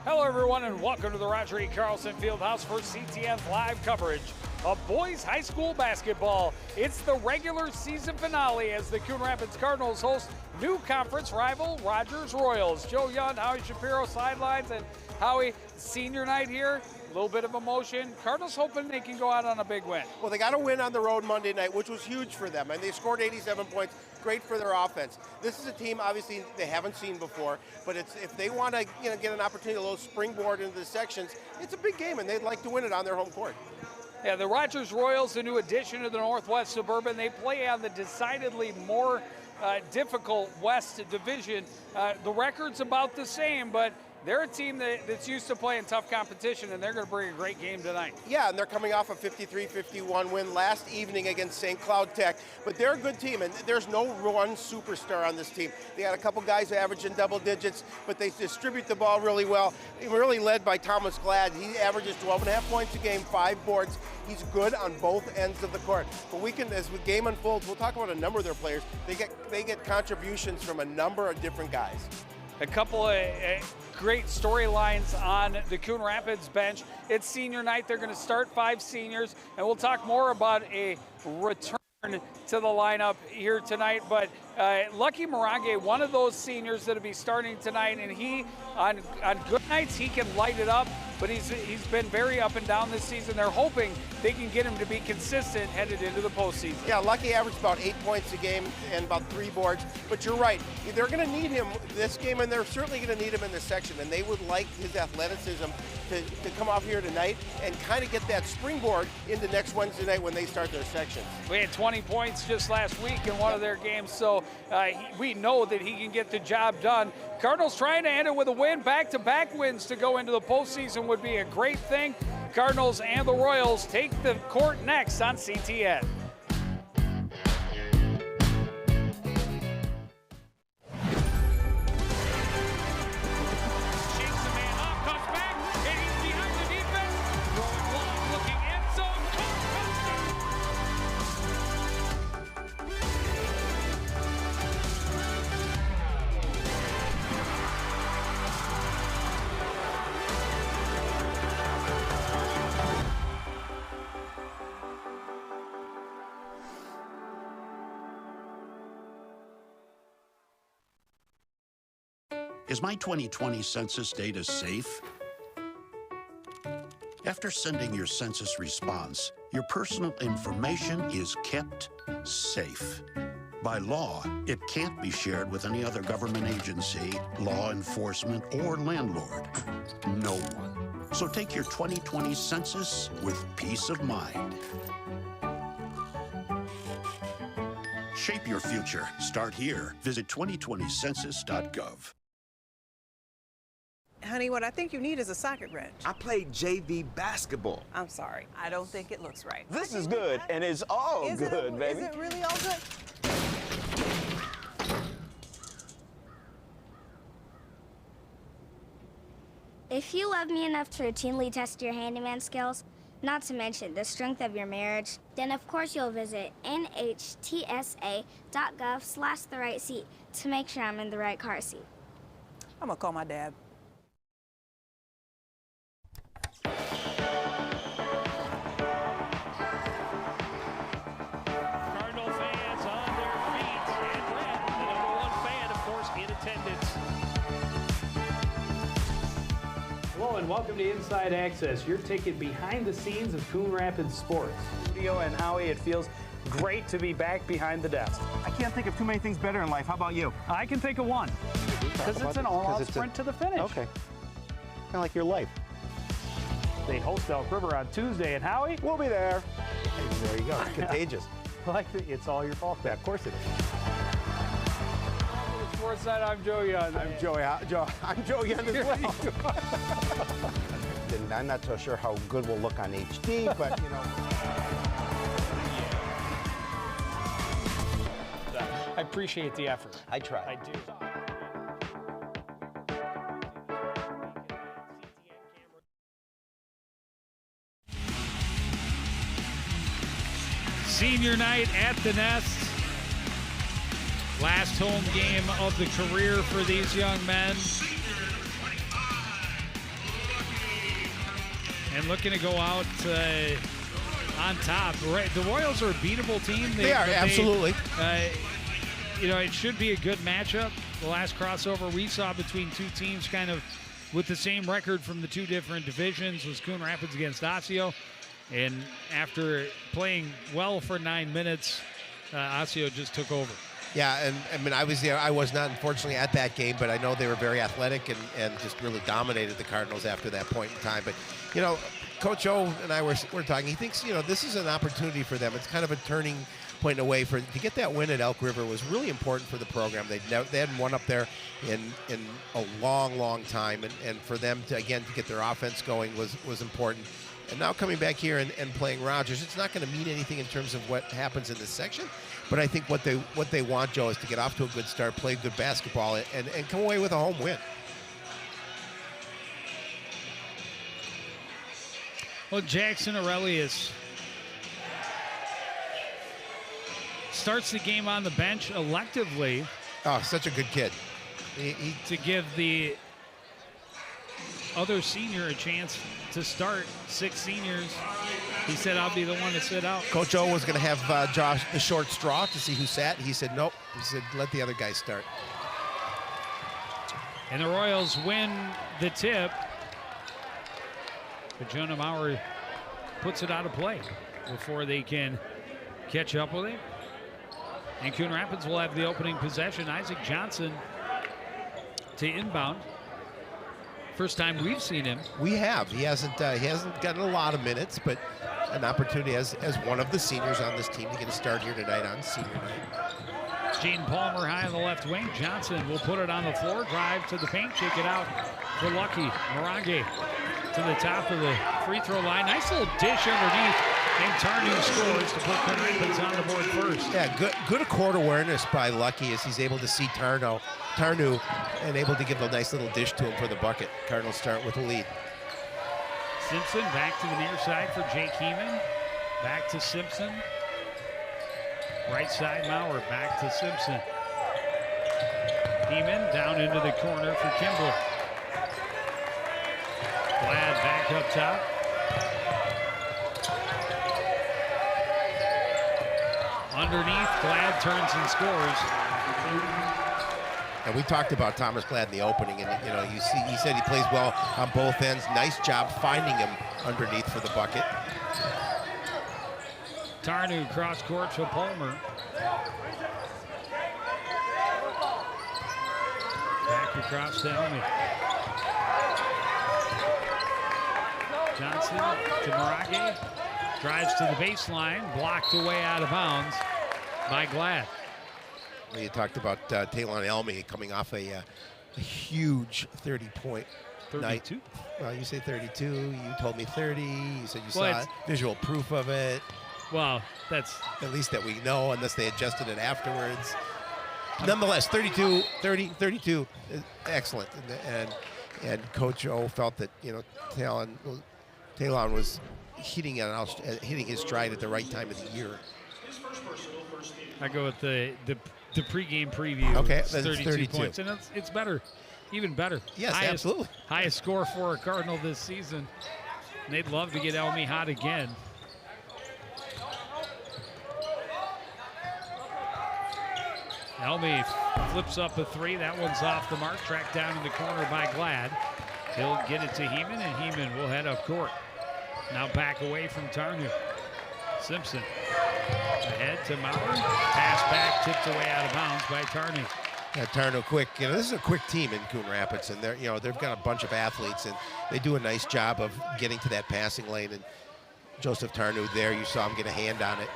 Hello, everyone, and welcome to the Roger E. Carlson Fieldhouse for CTN's live coverage of boys high school basketball. It's the regular season finale as the Coon Rapids Cardinals host new conference rival Rogers Royals. Joe Young, Howie Shapiro sidelines, and Howie, senior night here. A little bit of emotion. Cardinals hoping they can go out on a big win. Well, they got a win on the road Monday night, which was huge for them, and they scored 87 points. Great for their offense. This is a team, obviously, they haven't seen before, but if they want to get an opportunity, a little springboard into the sections, it's a big game, and they'd like to win it on their home court. Yeah, the Rogers Royals, a new addition to the Northwest Suburban, they play on the decidedly more difficult West Division. The record's about the same, but they're a team that's used to playing tough competition, and they're going to bring a great game tonight. Yeah, and they're coming off a 53-51 win last evening against St. Cloud Tech. But they're a good team, and there's no one superstar on this team. They got a couple guys who average in double digits, but they distribute the ball really well. Really led by Thomas Glad. He averages 12.5 points a game, 5 boards. He's good on both ends of the court. But we can, as the game unfolds, we'll talk about a number of their players. They get contributions from a number of different guys. A couple of great storylines on the Coon Rapids bench. It's senior night. They're going to start 5 seniors, and we'll talk more about a return to the lineup here tonight. But Lucky Morange, one of those seniors that'll be starting tonight, and he, on good nights, he can light it up, but he's been very up and down this season. They're hoping they can get him to be consistent headed into the postseason. Yeah, Lucky averaged about 8 points a game and about 3 boards, but you're right. They're going to need him this game, and they're certainly going to need him in this section, and they would like his athleticism to come off here tonight and kind of get that springboard into next Wednesday night when they start their sections. We had 20 points just last week in one of their games, so we know that he can get the job done. Cardinals trying to end it with a win. Back-to-back wins to go into the postseason would be a great thing. Cardinals and the Royals take the court next on CTN. Is my 2020 census data safe? After sending your census response, your personal information is kept safe. By law, it can't be shared with any other government agency, law enforcement, or landlord. No one. So take your 2020 census with peace of mind. Shape your future. Start here. Visit 2020census.gov. Honey, what I think you need is a socket wrench. I played JV basketball. I'm sorry. I don't think it looks right. This is good, and it's all good, baby. Is it really all good? If you love me enough to routinely test your handyman skills, not to mention the strength of your marriage, then of course you'll visit nhtsa.gov/therightseat to make sure I'm in the right car seat. I'm gonna call my dad. Cardinal fans on their feet, and Brad, the #1 fan, of course, in attendance. Hello and welcome to Inside Access, your ticket behind the scenes of Coon Rapids sports. Studio and Howie, it feels great to be back behind the desk. I can't think of too many things better in life. How about you? I can think of one, because it's an all-out sprint to the finish. Okay. Kind of like your life. They host Elk River on Tuesday, and Howie? We'll be there. There you go. It's contagious. Like it's all your fault. Yeah, of course it is. Sportsnet, I'm Joe Young. I'm Joe Young as well. And I'm not so sure how good we'll look on HD, but you know. I appreciate the effort. I try. I do. Senior night at the Nest. Last home game of the career for these young men. And looking to go out on top. The Royals are a beatable team. They are, absolutely. You know, it should be a good matchup. The last crossover we saw between two teams kind of with the same record from the two different divisions was Coon Rapids against Osseo. And after playing well for 9 minutes, Osseo just took over. Yeah, and I mean, I was there. I was not, unfortunately, at that game, but I know they were very athletic and just really dominated the Cardinals after that point in time. But, you know, Coach O and I were talking. He thinks, this is an opportunity for them. It's kind of a turning point in a way to get that win at Elk River was really important for the program. They hadn't won up there in a long time, and for them to get their offense going was important. And now coming back here and playing Rogers, it's not going to mean anything in terms of what happens in this section. But I think what they want, Joe, is to get off to a good start, play good basketball, and come away with a home win. Well, Jackson Aurelius starts the game on the bench electively. Oh, such a good kid. To give the other senior a chance to start. 6 seniors. He said, I'll be the one to sit out. Coach O was going to have Josh the short straw to see who sat. He said, nope. He said, let the other guys start. And the Royals win the tip. But Jonah Maurer puts it out of play before they can catch up with it. And Coon Rapids will have the opening possession. Isaac Johnson to inbound. First time we've seen him. We have. He hasn't gotten a lot of minutes, but an opportunity as one of the seniors on this team to get a start here tonight on senior night. Jaden Palmer high on the left wing. Johnson will put it on the floor, drive to the paint, kick it out for Lucky. Morange to the top of the free throw line. Nice little dish underneath, and Tarnu scores to put Coon Rapids on the board first. Yeah, good court awareness by Lucky as he's able to see Tarnu and able to give a nice little dish to him for the bucket. Cardinals start with a lead. Simpson back to the near side for Jake Heeman. Back to Simpson. Right side Maurer, back to Simpson. Heeman down into the corner for Kimball. Glad back up top. Underneath, Glad turns and scores. And we talked about Thomas Glad in the opening, and he said he plays well on both ends. Nice job finding him underneath for the bucket. Tarnu cross court to Palmer. Back across to Elmy. Johnson to Morange. Drives to the baseline, blocked away out of bounds by Glad. You talked about Talon Elmy coming off a huge 30-point night. 32? You say 32. You told me 30. You said you saw visual proof of it. Well, that's... At least that we know, unless they adjusted it afterwards. Nonetheless, 32, 30, 32, excellent. And Coach O felt that, Talon was hitting his stride at the right time of the year. I go with the pregame preview. Okay, it's that's 32 points, and it's better, even better. Yes, absolutely. Highest score for a Cardinal this season. And they'd love to get Elmy hot again. Elmy flips up a 3. That one's off the mark. Tracked down in the corner by Glad. He'll get it to Heeman, and Heeman will head up court. Now back away from Tarnu. Simpson ahead to Maurer. Pass back, tipped away out of bounds by Tarnu. Yeah, Tarnu quick. This is a quick team in Coon Rapids, and they've got a bunch of athletes, and they do a nice job of getting to that passing lane. And Joseph Tarnu there, you saw him get a hand on it.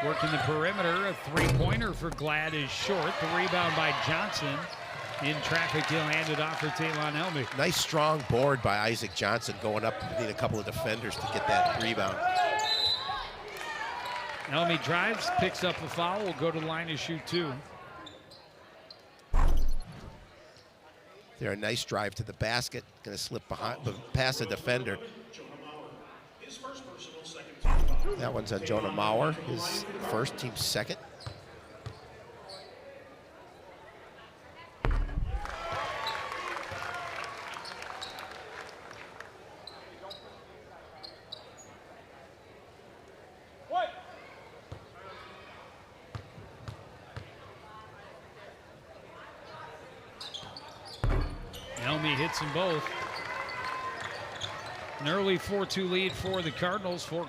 Working the perimeter, a 3-pointer for Glad is short. The rebound by Johnson. In traffic, he'll hand it off for Talon Elmy. Nice strong board by Isaac Johnson going up between a couple of defenders to get that rebound. Elmy drives, picks up a foul, will go to the line to shoot 2. There, a nice drive to the basket. Going to slip behind, past the defender. That one's on Jonah Maurer, his first, team second. Elmy hits them both. An early 4-2 lead for the Cardinals. Full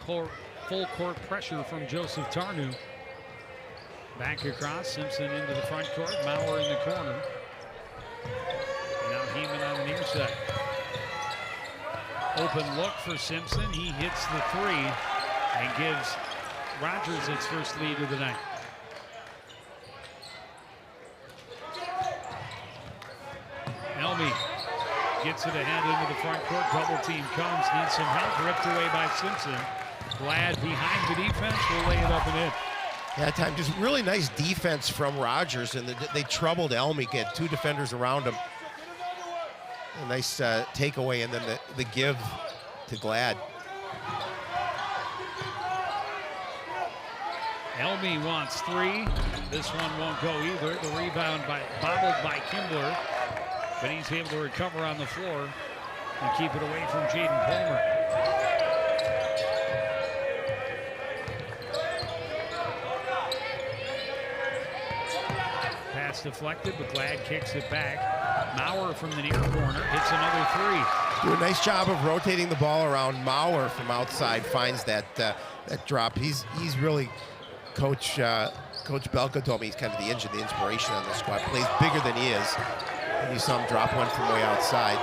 court pressure from Joseph Tarnu. Back across, Simpson into the front court, Maurer in the corner. And now Heeman on the near side. Open look for Simpson. He hits the three and gives Rogers its first lead of the night. Elmy gets it ahead into the front court. Double team comes, needs some help. Ripped away by Simpson. Glad behind the defense will lay it up and in. Yeah, time just really nice defense from Rogers, and they troubled Elmy. Get two defenders around him. A nice takeaway, and then the give to Glad. Elmy wants three. This one won't go either. The rebound bobbled by Kimbler, but he's able to recover on the floor and keep it away from Jaden Palmer. Pass deflected, but Glad kicks it back. Maurer from the near corner hits another three. Do a nice job of rotating the ball around. Maurer from outside finds that drop. He's really Coach Belka told me he's kind of the engine, the inspiration on this squad. Plays bigger than he is. And you saw him drop one from way outside.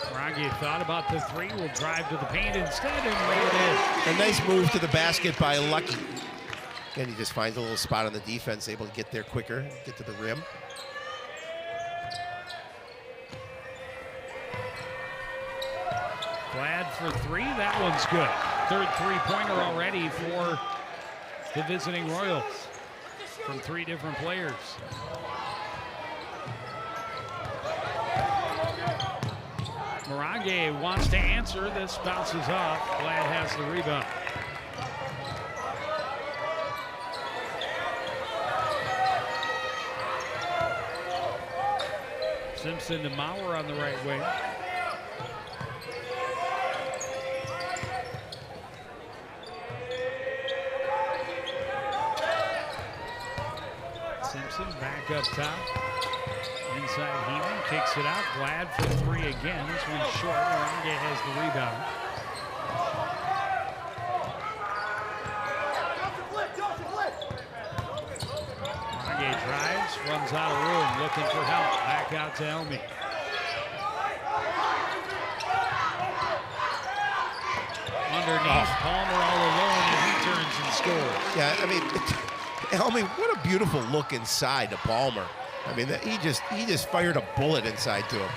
Morangi thought about the three, will drive to the paint instead and lay it in. A nice move to the basket by Lucky. Again, he just finds a little spot on the defense, able to get there quicker, get to the rim. Glad for three, that one's good. Third three-pointer already for the visiting Royals from three different players. Morangi wants to answer. This bounces off. Glad has the rebound. Simpson to Maurer on the right wing. Simpson back up top. Inside Heeman, kicks it out. Glad for three again. This one's short. Morangi has the rebound. Morangi drives, runs out of room, looking for help. Back out to Elmy. Underneath, Palmer all alone, and he turns and scores. Yeah, I mean, Elmy, what a beautiful look inside to Palmer. I mean, he just fired a bullet inside to him.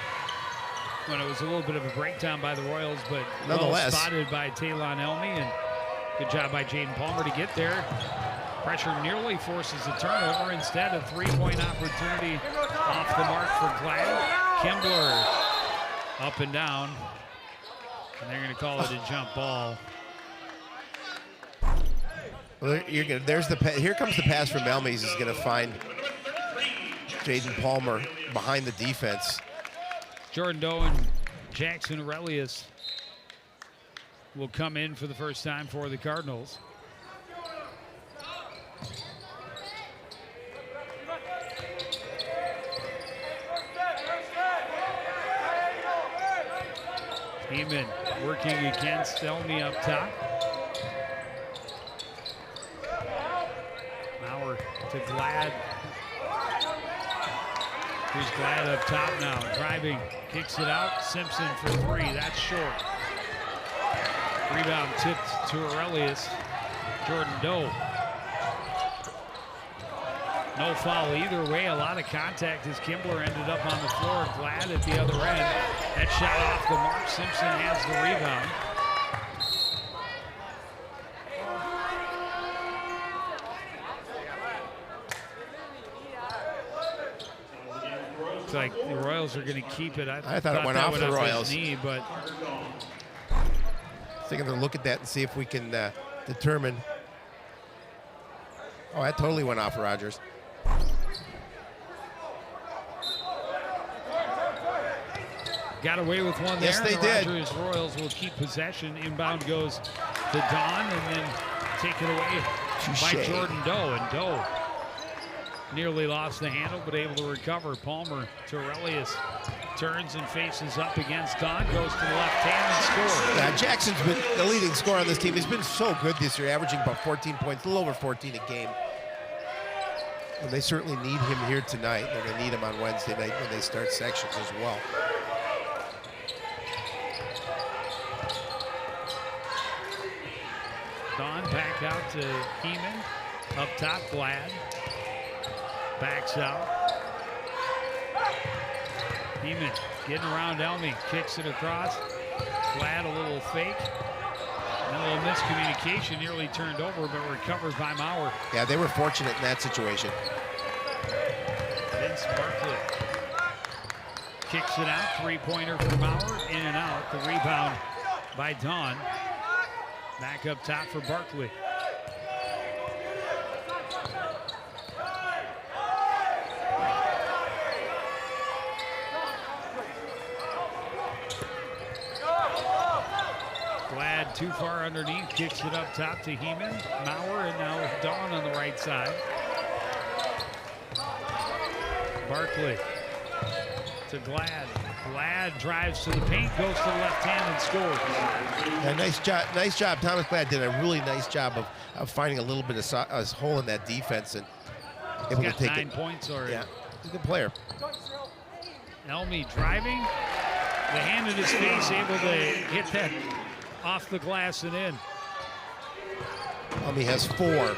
When it was a little bit of a breakdown by the Royals, but nonetheless, well spotted by Talon Elmy, and good job by Jaden Palmer to get there. Pressure nearly forces a turnover. Instead, a three-point opportunity off the mark for Glad. Kimbler up and down, and they're going to call it a jump ball. Well, here comes the pass from Elmy. He's going to find Jaden Palmer behind the defense. Jordan Doe and Jackson Aurelius will come in for the first time for the Cardinals. Heeman working against Elmy up top. Maurer to Glad. Here's Glad up top now, driving, kicks it out. Simpson for three, that's short. Rebound tipped to Aurelius. Jordan Doe. No foul either way, a lot of contact as Kimbler ended up on the floor. Glad at the other end. That shot off the mark. Simpson has the rebound. Looks like the Royals are going to keep it. I thought it went off the Royals. Knee, but thinking to look at that and see if we can determine. Oh, that totally went off Rogers. Got away with one there. Yes, they did. The Rogers Royals will keep possession. Inbound goes to Don, and then taken away by Jordan Doe. And Doe nearly lost the handle, but able to recover. Palmer to Aurelius. Turns and faces up against Don, goes to the left hand and scores. Yeah, Jackson's been the leading scorer on this team. He's been so good this year, averaging about 14 points, a little over 14 a game. And they certainly need him here tonight. They're going to need him on Wednesday night when they start sections as well. Don back out to Heeman. Up top, Glad. Backs out. Heeman getting around Elmy. Kicks it across. Glad a little fake. And a little miscommunication, nearly turned over, but recovered by Maurer. Yeah, they were fortunate in that situation. Vince Barkley kicks it out. Three-pointer for Maurer. In and out. The rebound by Don. Back up top for Barkley. Glad too far underneath, kicks it up top to Heeman. Maurer, and now Dawn on the right side. Barkley to Glad. Glad drives to the paint, goes to the left hand and scores. Yeah, nice job. Thomas Glad did a really nice job of finding a little bit of a hole in that defense and able to take 9 points already. Yeah, he's a good player. Elmy driving, the hand in his face, able to hit that off the glass and in. Elmy has 4.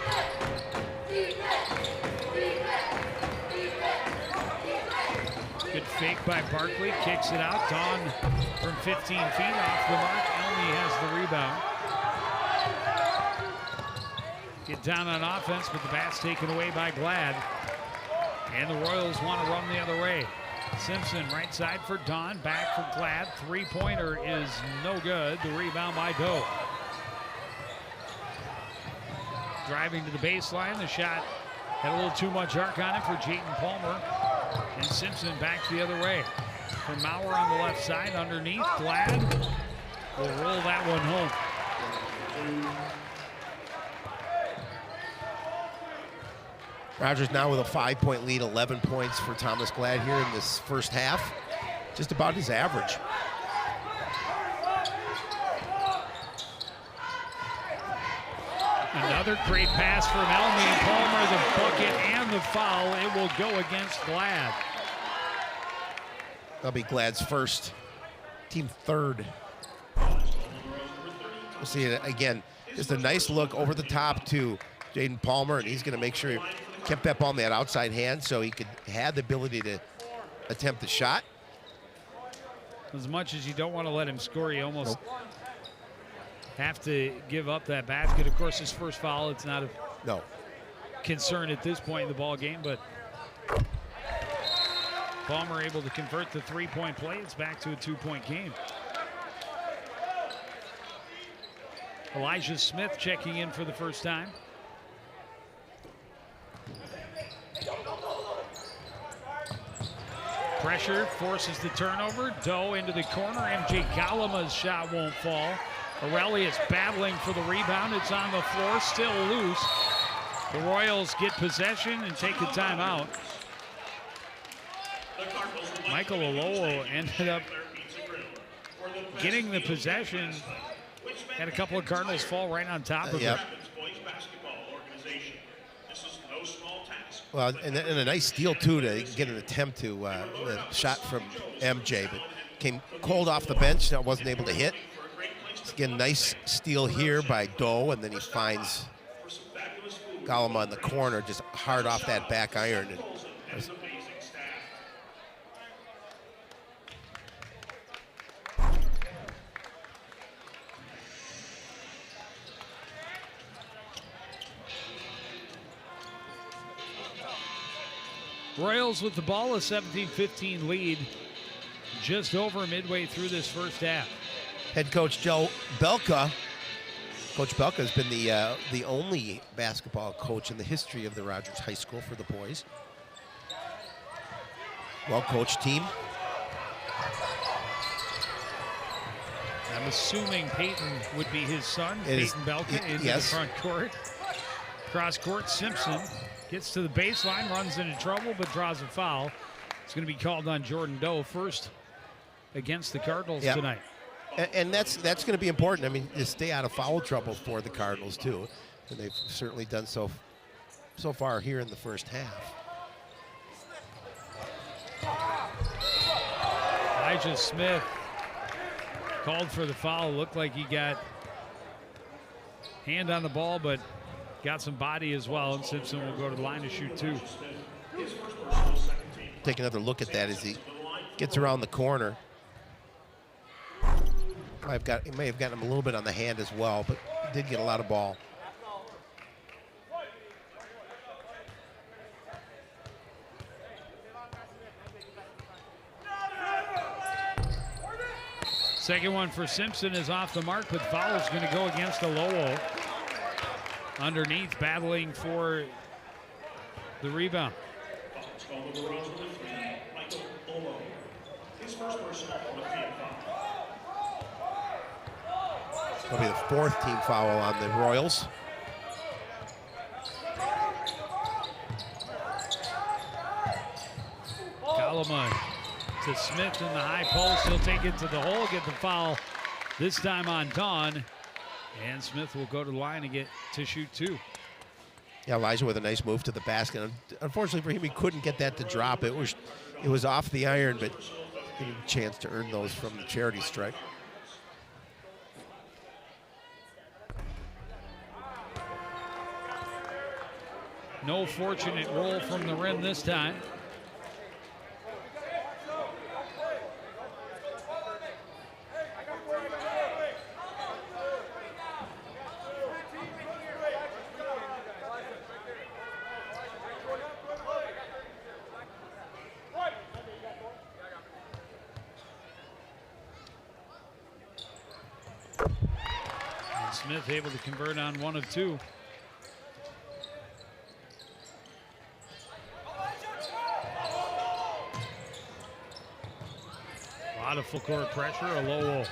Good fake by Barkley, kicks it out. Dawn from 15 feet off the mark. Elmy has the rebound. Get down on offense, but the bat's taken away by Glad. And the Royals want to run the other way. Simpson right side for Dawn, back for Glad. Three-pointer is no good. The rebound by Doe. Driving to the baseline, the shot had a little too much arc on it for Jayden Palmer. And Simpson back the other way. For Maurer on the left side, underneath, Glad will roll that one home. Rogers now with a 5-point lead, 11 points for Thomas Glad here in this first half. Just about his average. Another great pass from Elmy. Palmer, the bucket and the foul. It will go against Glad. That'll be Glad's first, team third. We'll see it again. Just a nice look over the top to Jayden Palmer, and he's going to make sure he kept that ball in that outside hand so he could have the ability to attempt the shot. As much as you don't want to let him score, you almost have to give up that basket. Of course, his first foul, it's not a concern at this point in the ball game, but Palmer able to convert the three-point play. It's back to a 2-point game. Elijah Smith checking in for the first time. Pressure forces the turnover. Doe into the corner. MJ Gallima's shot won't fall. Aurelius battling for the rebound. It's on the floor, still loose. The Royals get possession and take a timeout. Michael Alowo ended up getting the possession. Had a couple of Cardinals fall right on top of it. Well, and a nice steal, too, to get an attempt to the shot from MJ, but came cold off the bench, so wasn't able to hit. Again, nice steal here by Doe, and then he finds Gallima in the corner, just hard off that back iron. And Royals with the ball, a 17-15 lead, just over midway through this first half. Head coach Joe Belka. Coach Belka has been the only basketball coach in the history of the Rogers High School for the boys. Well-coached team. I'm assuming Peyton would be his son, It Peyton is, Belka, into yes. the front court. Cross court, Simpson gets to the baseline, runs into trouble, but draws a foul. It's going to be called on Jordan Doe. First against the Cardinals Yep. tonight. And that's going to be important. I mean, to stay out of foul trouble for the Cardinals too, and they've certainly done so far here in the first half. Elijah Smith called for the foul. Looked like he got hand on the ball, but got some body as well. And Simpson will go to the line to shoot 2. Take another look at that as he gets around the corner. He may have gotten him a little bit on the hand as well, but he did get a lot of ball. Second one for Simpson is off the mark, but foul is going to go against Alowo. Underneath, battling for the rebound. That'll be the 4th team foul on the Royals. Kalama to Smith in the high post. He'll take it to the hole, get the foul this time on Dawn. And Smith will go to the line and get to shoot 2. Yeah, Elijah with a nice move to the basket. Unfortunately for him, he couldn't get that to drop. It was off the iron, but he had a chance to earn those from the charity strike. No fortunate roll from the rim this time. And Smith able to convert on 1 of 2. A lot of full court pressure. Alowo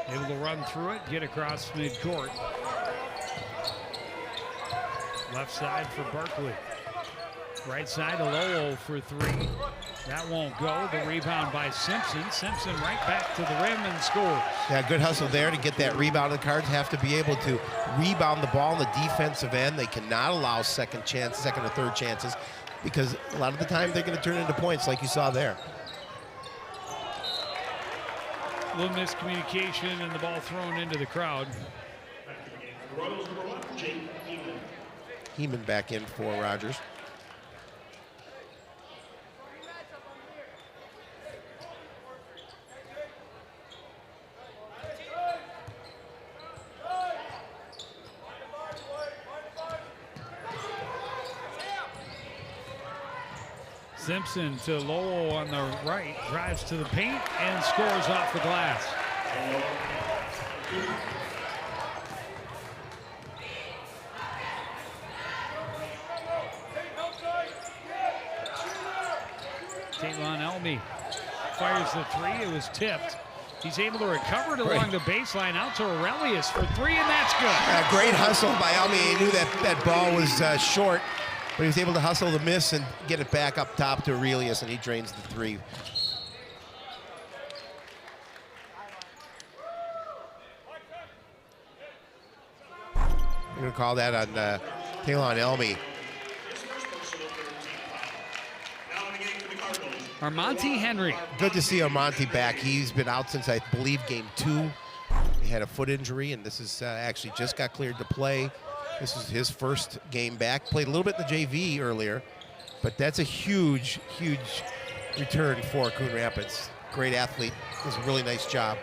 able to run through it, get across midcourt. Left side for Barkley. Right side, Alowo for 3. That won't go. The rebound by Simpson. Simpson right back to the rim and scores. Yeah, good hustle there to get that rebound. The Cards have to be able to rebound the ball on the defensive end. They cannot allow second or third chances, because a lot of the time they're going to turn into points like you saw there. A little miscommunication and the ball thrown into the crowd. Heeman back in for Rogers. Simpson to Lowell on the right, drives to the paint and scores off the glass. Taylon Elmy fires the 3. It was tipped. He's able to recover it along the baseline out to Aurelius for 3, and that's good. Great hustle by Elmy. He knew that ball was short, but he was able to hustle the miss and get it back up top to Aurelius, and he drains the 3. We're going to call that on Taylon Elmy. Armonte Henry. Good to see Armonte back. He's been out since, I believe, game 2. He had a foot injury, and this is actually just got cleared to play. This is his first game back. Played a little bit in the JV earlier, but that's a huge, huge return for Coon Rapids. Great athlete. Does a really nice job.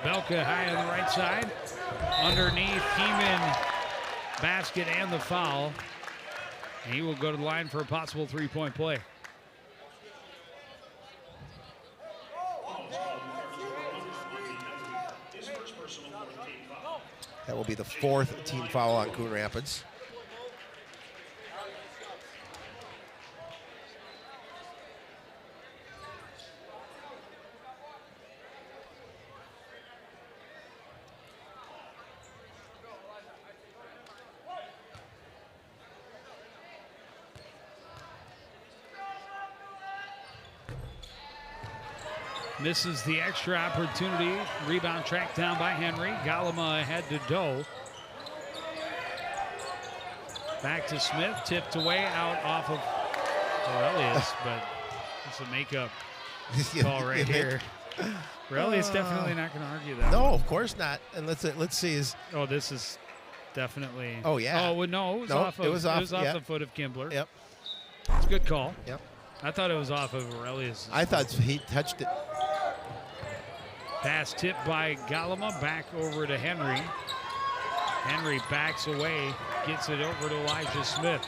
Belka high on the right side. Underneath, Heeman, basket and the foul. And he will go to the line for a possible 3-point play. That will be the 4th team foul on Coon Rapids. Misses the extra opportunity. Rebound tracked down by Henry. Galama ahead to Doe. Back to Smith. Tipped away out off of Aurelius, but it's a makeup call right here. Aurelius definitely not going to argue that. No, of course not. And let's see his. Oh, this is definitely. Oh yeah. Oh well, no, it was off of. It was off the foot of Kimbler. Yep. It's a good call. Yep. I thought it was off of Aurelius. I thought he touched it. Pass tipped by Galama, back over to Henry. Henry backs away, gets it over to Elijah Smith.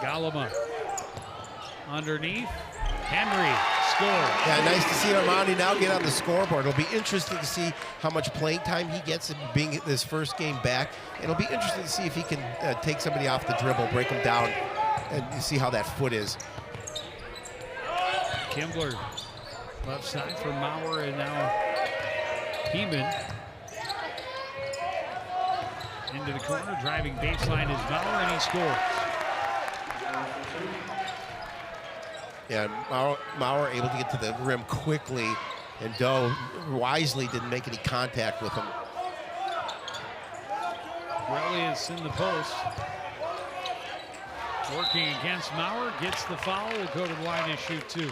Galama underneath. Henry scores. Yeah, nice to see Armani now get on the scoreboard. It'll be interesting to see how much playing time he gets in being this first game back. It'll be interesting to see if he can take somebody off the dribble, break him down, and see how that foot is. Kimbler left side for Maurer, and now Heeman into the corner, driving baseline is Maurer, and he scores. Yeah, Maurer able to get to the rim quickly, and Doe wisely didn't make any contact with him. Aurelius in the post. Working against Maurer, gets the foul, will go to the line and shoot two.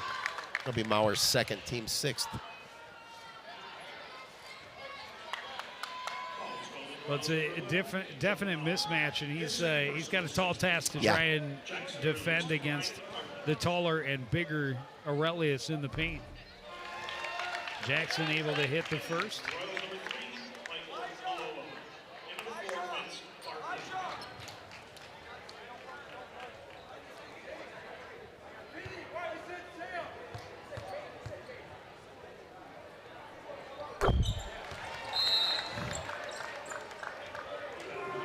That'll be Maurer's second, team sixth. Well, it's a definite mismatch, and he's got a tall task to try and defend against the taller and bigger Aurelius in the paint. Jackson able to hit the first.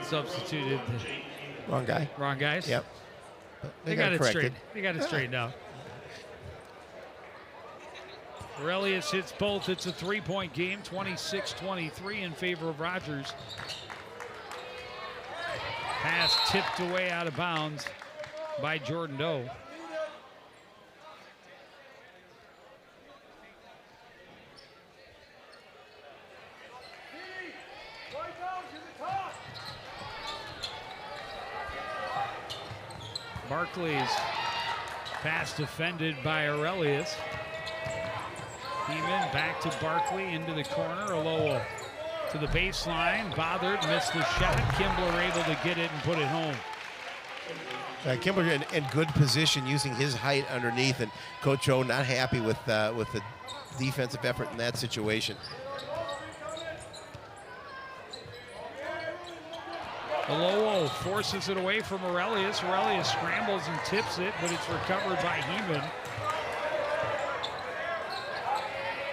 Substituted. Wrong guy. Wrong guys. Yep. They got it straight. They got it straightened out. Aurelius hits both. It's a three-point game, 26-23 in favor of Rogers. Pass tipped away out of bounds by Jordan Doe. Barkley's pass defended by Aurelius. Heeman back to Barkley into the corner. Alowo to the baseline. Bothered, missed the shot. Kimbler able to get it and put it home. Kimbler in good position using his height underneath, and Coach O not happy with the defensive effort in that situation. Alowo forces it away from Aurelius. Aurelius scrambles and tips it, but it's recovered by Heeman.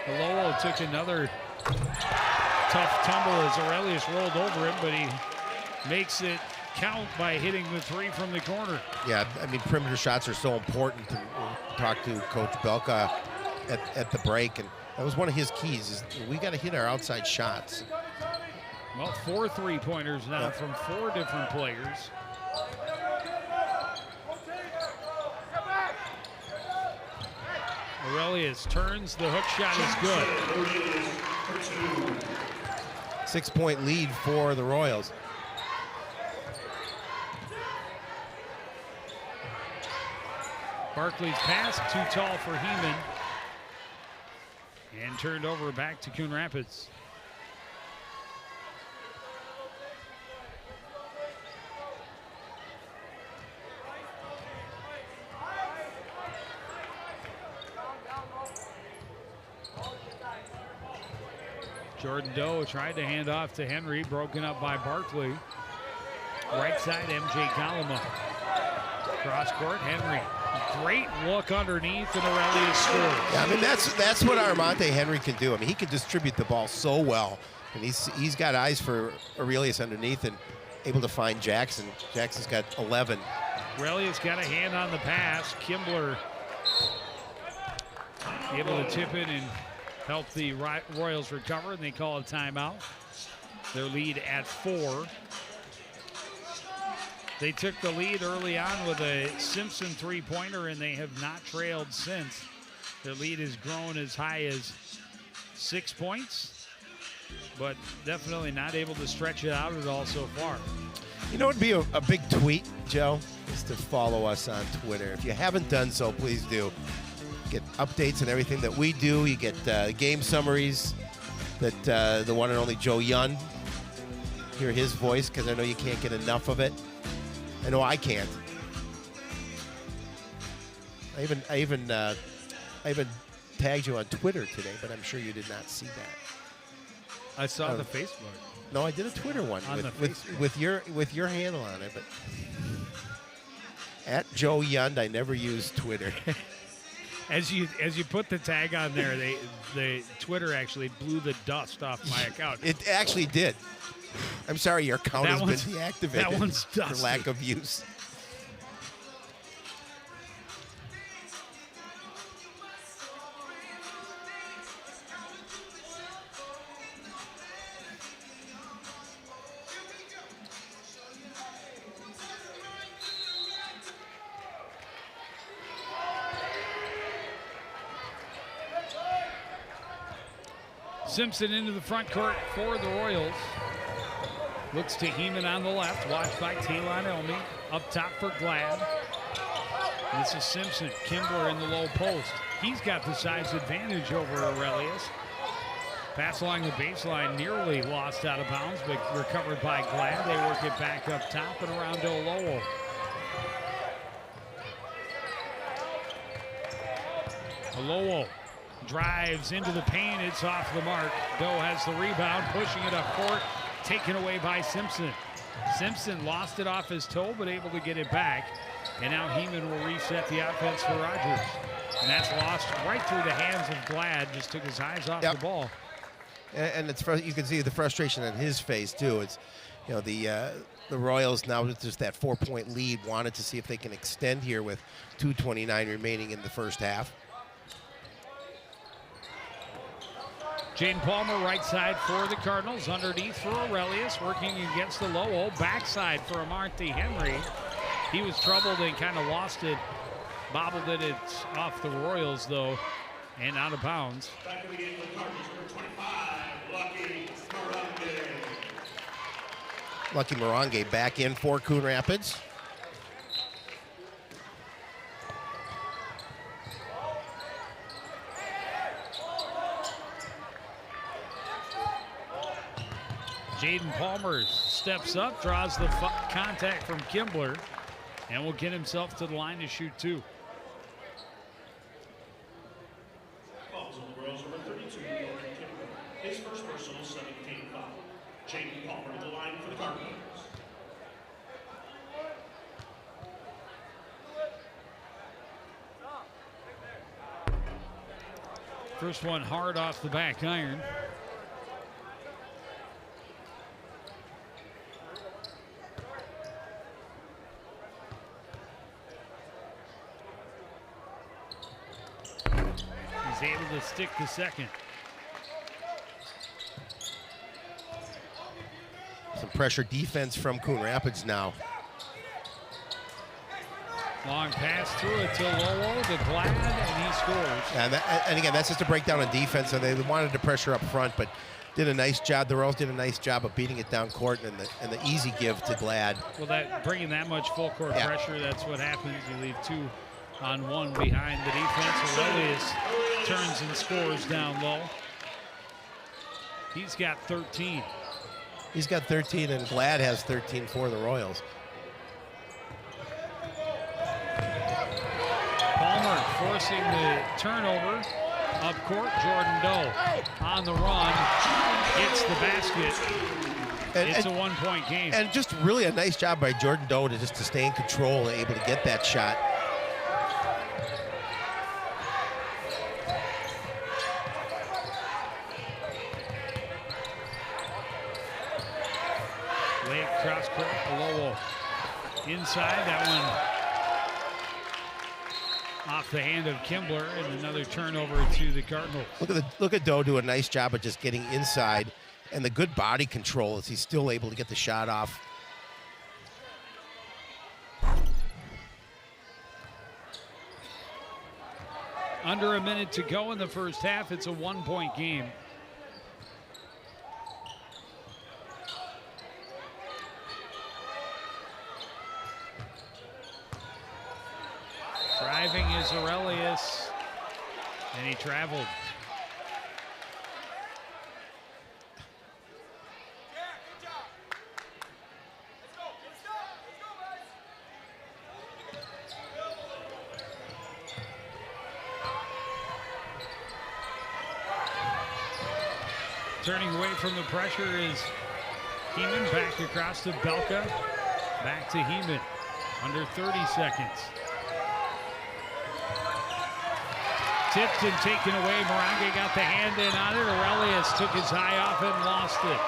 Alowo took another tough tumble as Aurelius rolled over him, but he makes it count by hitting the three from the corner. Yeah, I mean, perimeter shots are so important. To talk to Coach Belka at the break, and that was one of his keys, is we got to hit our outside shots. Well, 4 3-pointers now from 4 different players. Aurelius turns, the hook shot is good. 6-point lead for the Royals. Barkley's pass, too tall for Heeman. And turned over back to Coon Rapids. Jordan Doe tried to hand off to Henry, broken up by Barkley. Right side, MJ Galama. Cross court, Henry. Great look underneath, and Aurelius scores. Yeah, I mean, that's what Armante Henry can do. I mean, he can distribute the ball so well, and he's got eyes for Aurelius underneath and able to find Jackson. Jackson's got 11. Aurelius got a hand on the pass. Kimbler able to tip it and help the Royals recover, and they call a timeout. Their lead at 4. They took the lead early on with a Simpson three-pointer, and they have not trailed since. Their lead has grown as high as 6 points, but definitely not able to stretch it out at all so far. You know what would be a big tweet, Joe? Is to follow us on Twitter. If you haven't done so, please do. Get updates and everything that we do. You get game summaries that the one and only Joe Young. Hear his voice, because I know you can't get enough of it. I know I can't. I even tagged you on Twitter today, but I'm sure you did not see that. I saw the Facebook. No, I did a Twitter one with your handle on it, but at Joe Yund, I never use Twitter. As you put the tag on there, the Twitter actually blew the dust off my account. It actually did. I'm sorry, your account has been deactivated that one's dusty. for lack of use. Simpson into the front court for the Royals. Looks to Heeman on the left, watched by Talon Elmy. Up top for Glad. This is Simpson. Kimbler in the low post. He's got the size advantage over Aurelius. Pass along the baseline, nearly lost out of bounds, but recovered by Glad. They work it back up top and around to Lowell. Lowell drives into the paint. It's off the mark. Doe has the rebound, pushing it up court, taken away by Simpson. Simpson lost it off his toe, but able to get it back. And now Heeman will reset the offense for Rogers. And that's lost right through the hands of Glad. Just took his eyes off the ball. And it's you can see the frustration on his face too. It's, you know, the Royals now with just that 4-point lead wanted to see if they can extend here with 2:29 remaining in the first half. Jaden Palmer right side for the Cardinals. Underneath for Aurelius, working against the Lowell. Backside for Amartey Henry. He was troubled and kind of lost it. Bobbled it. It's off the Royals, though, and out of bounds. Back in the game for the Cardinals, number 25, Lucky Morange. Lucky Morange back in for Coon Rapids. Jaden Palmer steps up, draws the contact from Kimbler, and will get himself to the line to shoot two. Calls on the Royals, number 32, his first personal 17 foul. Jaden Palmer to the line for the Cardinals. First one hard off the back iron. He's able to stick the second. Some pressure defense from Coon Rapids now. Long pass through it to Lowell, to Glad, and he scores. And again, that's just a breakdown on defense. So they wanted to pressure up front, but did a nice job. The Royals did a nice job of beating it down court, and the easy give to Glad. Well, that bringing that much full court pressure, that's what happens. You leave 2 on 1 behind the defense. Aurelius turns and scores down low. He's got 13. He's got 13, and Glad has 13 for the Royals. Palmer forcing the turnover up court. Jordan Doe on the run, hits the basket. It's a 1-point game. And just really a nice job by Jordan Doe to stay in control and able to get that shot. Late cross court, Lowell inside. That one off the hand of Kimbler, and another turnover to the Cardinals. Look at Doe do a nice job of just getting inside, and the good body control as he's still able to get the shot off. under a minute to go in the first half. It's a 1-point game. Driving is Aurelius, and he traveled. Turning away from the pressure is Heeman, back across to Belka, back to Heeman, under 30 seconds. Tipped and taken away. Morange got the hand in on it. Aurelius took his eye off it and lost it.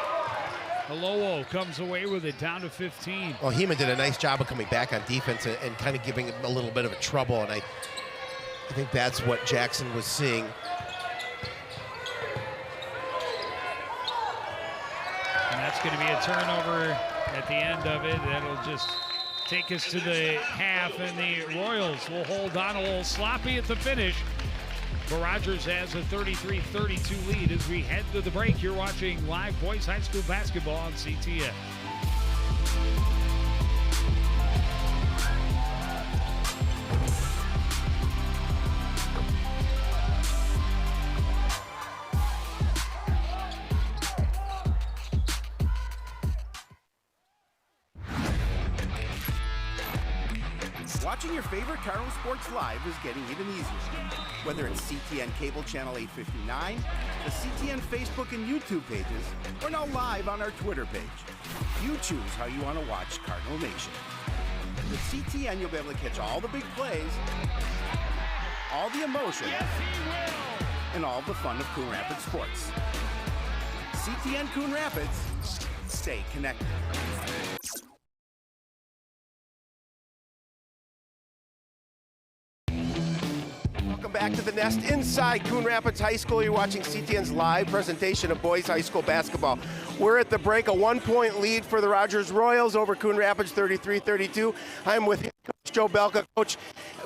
Alowo comes away with it, down to 15. Well, Heeman did a nice job of coming back on defense and kind of giving him a little bit of a trouble, and I think that's what Jackson was seeing. And that's going to be a turnover at the end of it. That'll just take us to the half, and the Royals will hold on a little sloppy at the finish. But Rogers has a 33-32 lead as we head to the break. You're watching live boys high school basketball on CTN. Watching your favorite Cardinal sports live is getting even easier. Whether it's CTN Cable Channel 859, the CTN Facebook and YouTube pages, or now live on our Twitter page. You choose how you want to watch Cardinal Nation. With CTN, you'll be able to catch all the big plays, all the emotion, and all the fun of Coon Rapids sports. CTN Coon Rapids, stay connected. Welcome back to the Nest inside Coon Rapids High School. You're watching CTN's live presentation of boys high school basketball. We're at the break, a 1-point lead for the Rogers Royals over Coon Rapids, 33-32. I'm with Coach Joe Belka. Coach,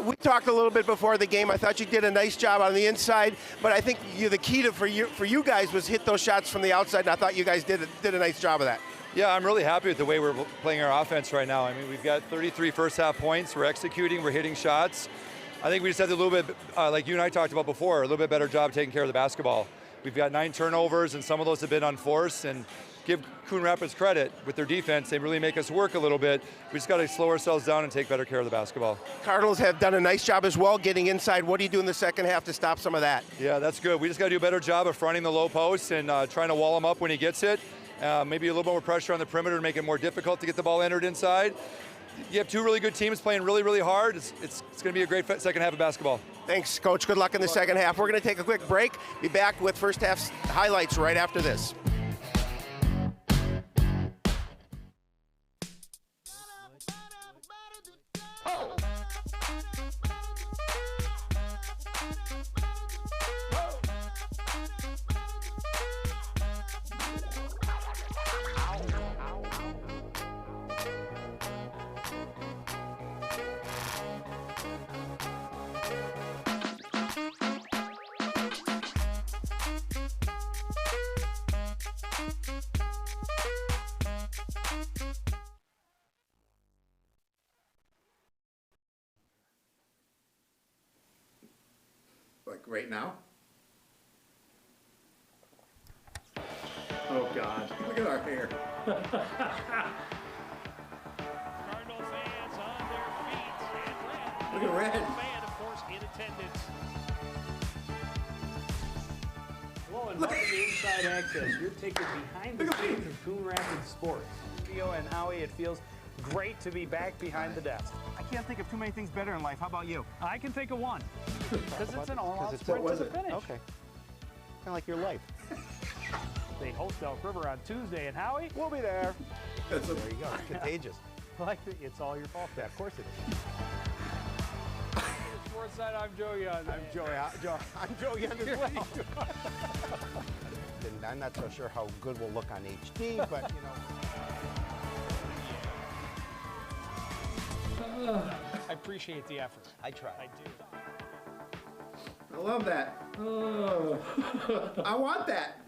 we talked a little bit before the game. I thought you did a nice job on the inside, but I think the key for you guys was hit those shots from the outside, and I thought you guys did a nice job of that. Yeah, I'm really happy with the way we're playing our offense right now. I mean, we've got 33 first half points. We're executing, we're hitting shots. I think we just had a little bit, like you and I talked about before, a little bit better job taking care of the basketball. We've got 9 turnovers, and some of those have been unforced, and give Coon Rapids credit with their defense. They really make us work a little bit. We just got to slow ourselves down and take better care of the basketball. Cardinals have done a nice job as well getting inside. What do you do in the second half to stop some of that? Yeah, that's good. We just got to do a better job of fronting the low post and trying to wall him up when he gets it. Maybe a little more pressure on the perimeter to make it more difficult to get the ball entered inside. You have 2 really good teams playing really, really hard. It's going to be a great second half of basketball. Thanks, Coach. Good luck in the second half. We're going to take a quick break. Be back with first half highlights right after this. Like right now? Oh, God. Look at our hair. Cardinal fans on their feet. And Look at Red. Fan, of course, in attendance. Hello and welcome to Inside Access. Your ticket behind the scenes of Coon Rapids sports. Theo and Howie, it feels great to be back behind the desk. I can't think of too many things better in life. How about you? I can think of one. Because it's an all-out it's sprint to the finish. Okay. Kind of like your life. They host Elk River on Tuesday, and Howie, We'll be there. There you go. It's contagious. like it's all your fault. Yeah, of course it is. Sportside, I'm Joe Young. I'm Joe Young as well. And I'm not so sure how good we'll look on HD, but you know. I appreciate the effort. I try. I do. I love that. Oh. I want that.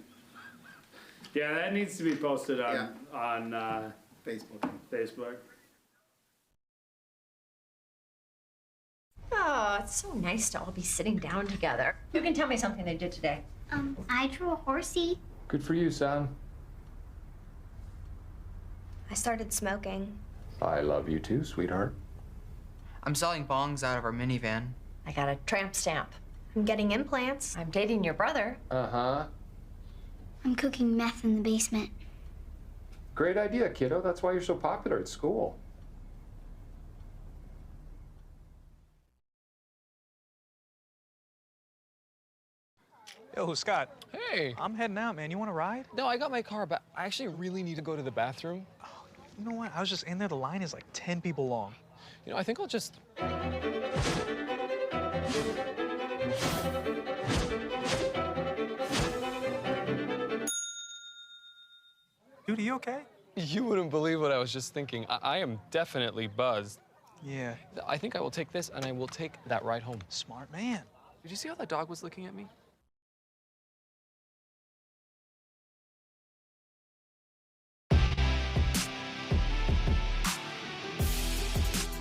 Yeah, that needs to be posted on Facebook. Oh, it's so nice to all be sitting down together. You can tell me something they did today. I drew a horsey. Good for you, son. I started smoking. I love you too, sweetheart. I'm selling bongs out of our minivan. I got a tramp stamp. I'm getting implants. I'm dating your brother. Uh-huh. I'm cooking meth in the basement. Great idea, kiddo. That's why you're so popular at school. Yo, Scott. Hey. I'm heading out, man. You want to ride? No, I got my car, but I actually really need to go to the bathroom. Oh, you know what? I was just in there. The line is like 10 people long. You know, I think I'll just... Dude, are you okay? You wouldn't believe what I was just thinking. I am definitely buzzed. Yeah. I think I will take this, and I will take that ride home. Smart man. Did you see how that dog was looking at me?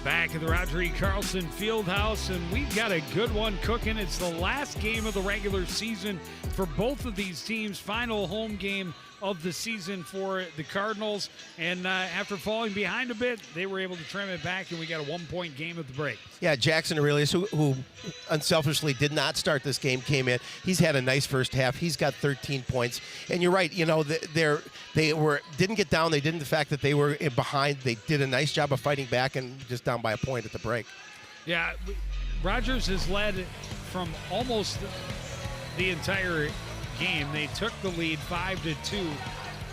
Back at the Roger E. Carlson Fieldhouse, and we've got a good one cooking. It's the last game of the regular season for both of these teams. Final home game of the season for the Cardinals. And after falling behind a bit, they were able to trim it back, and we got a 1-point game at the break. Yeah, Jackson Aurelius, who unselfishly did not start this game, came in. He's had a nice first half. He's got 13 points. And you're right, you know, they didn't get down. They didn't, the fact that they were behind. They did a nice job of fighting back and just down by a point at the break. Yeah, Rogers has led from almost the entire game. They took the lead 5-2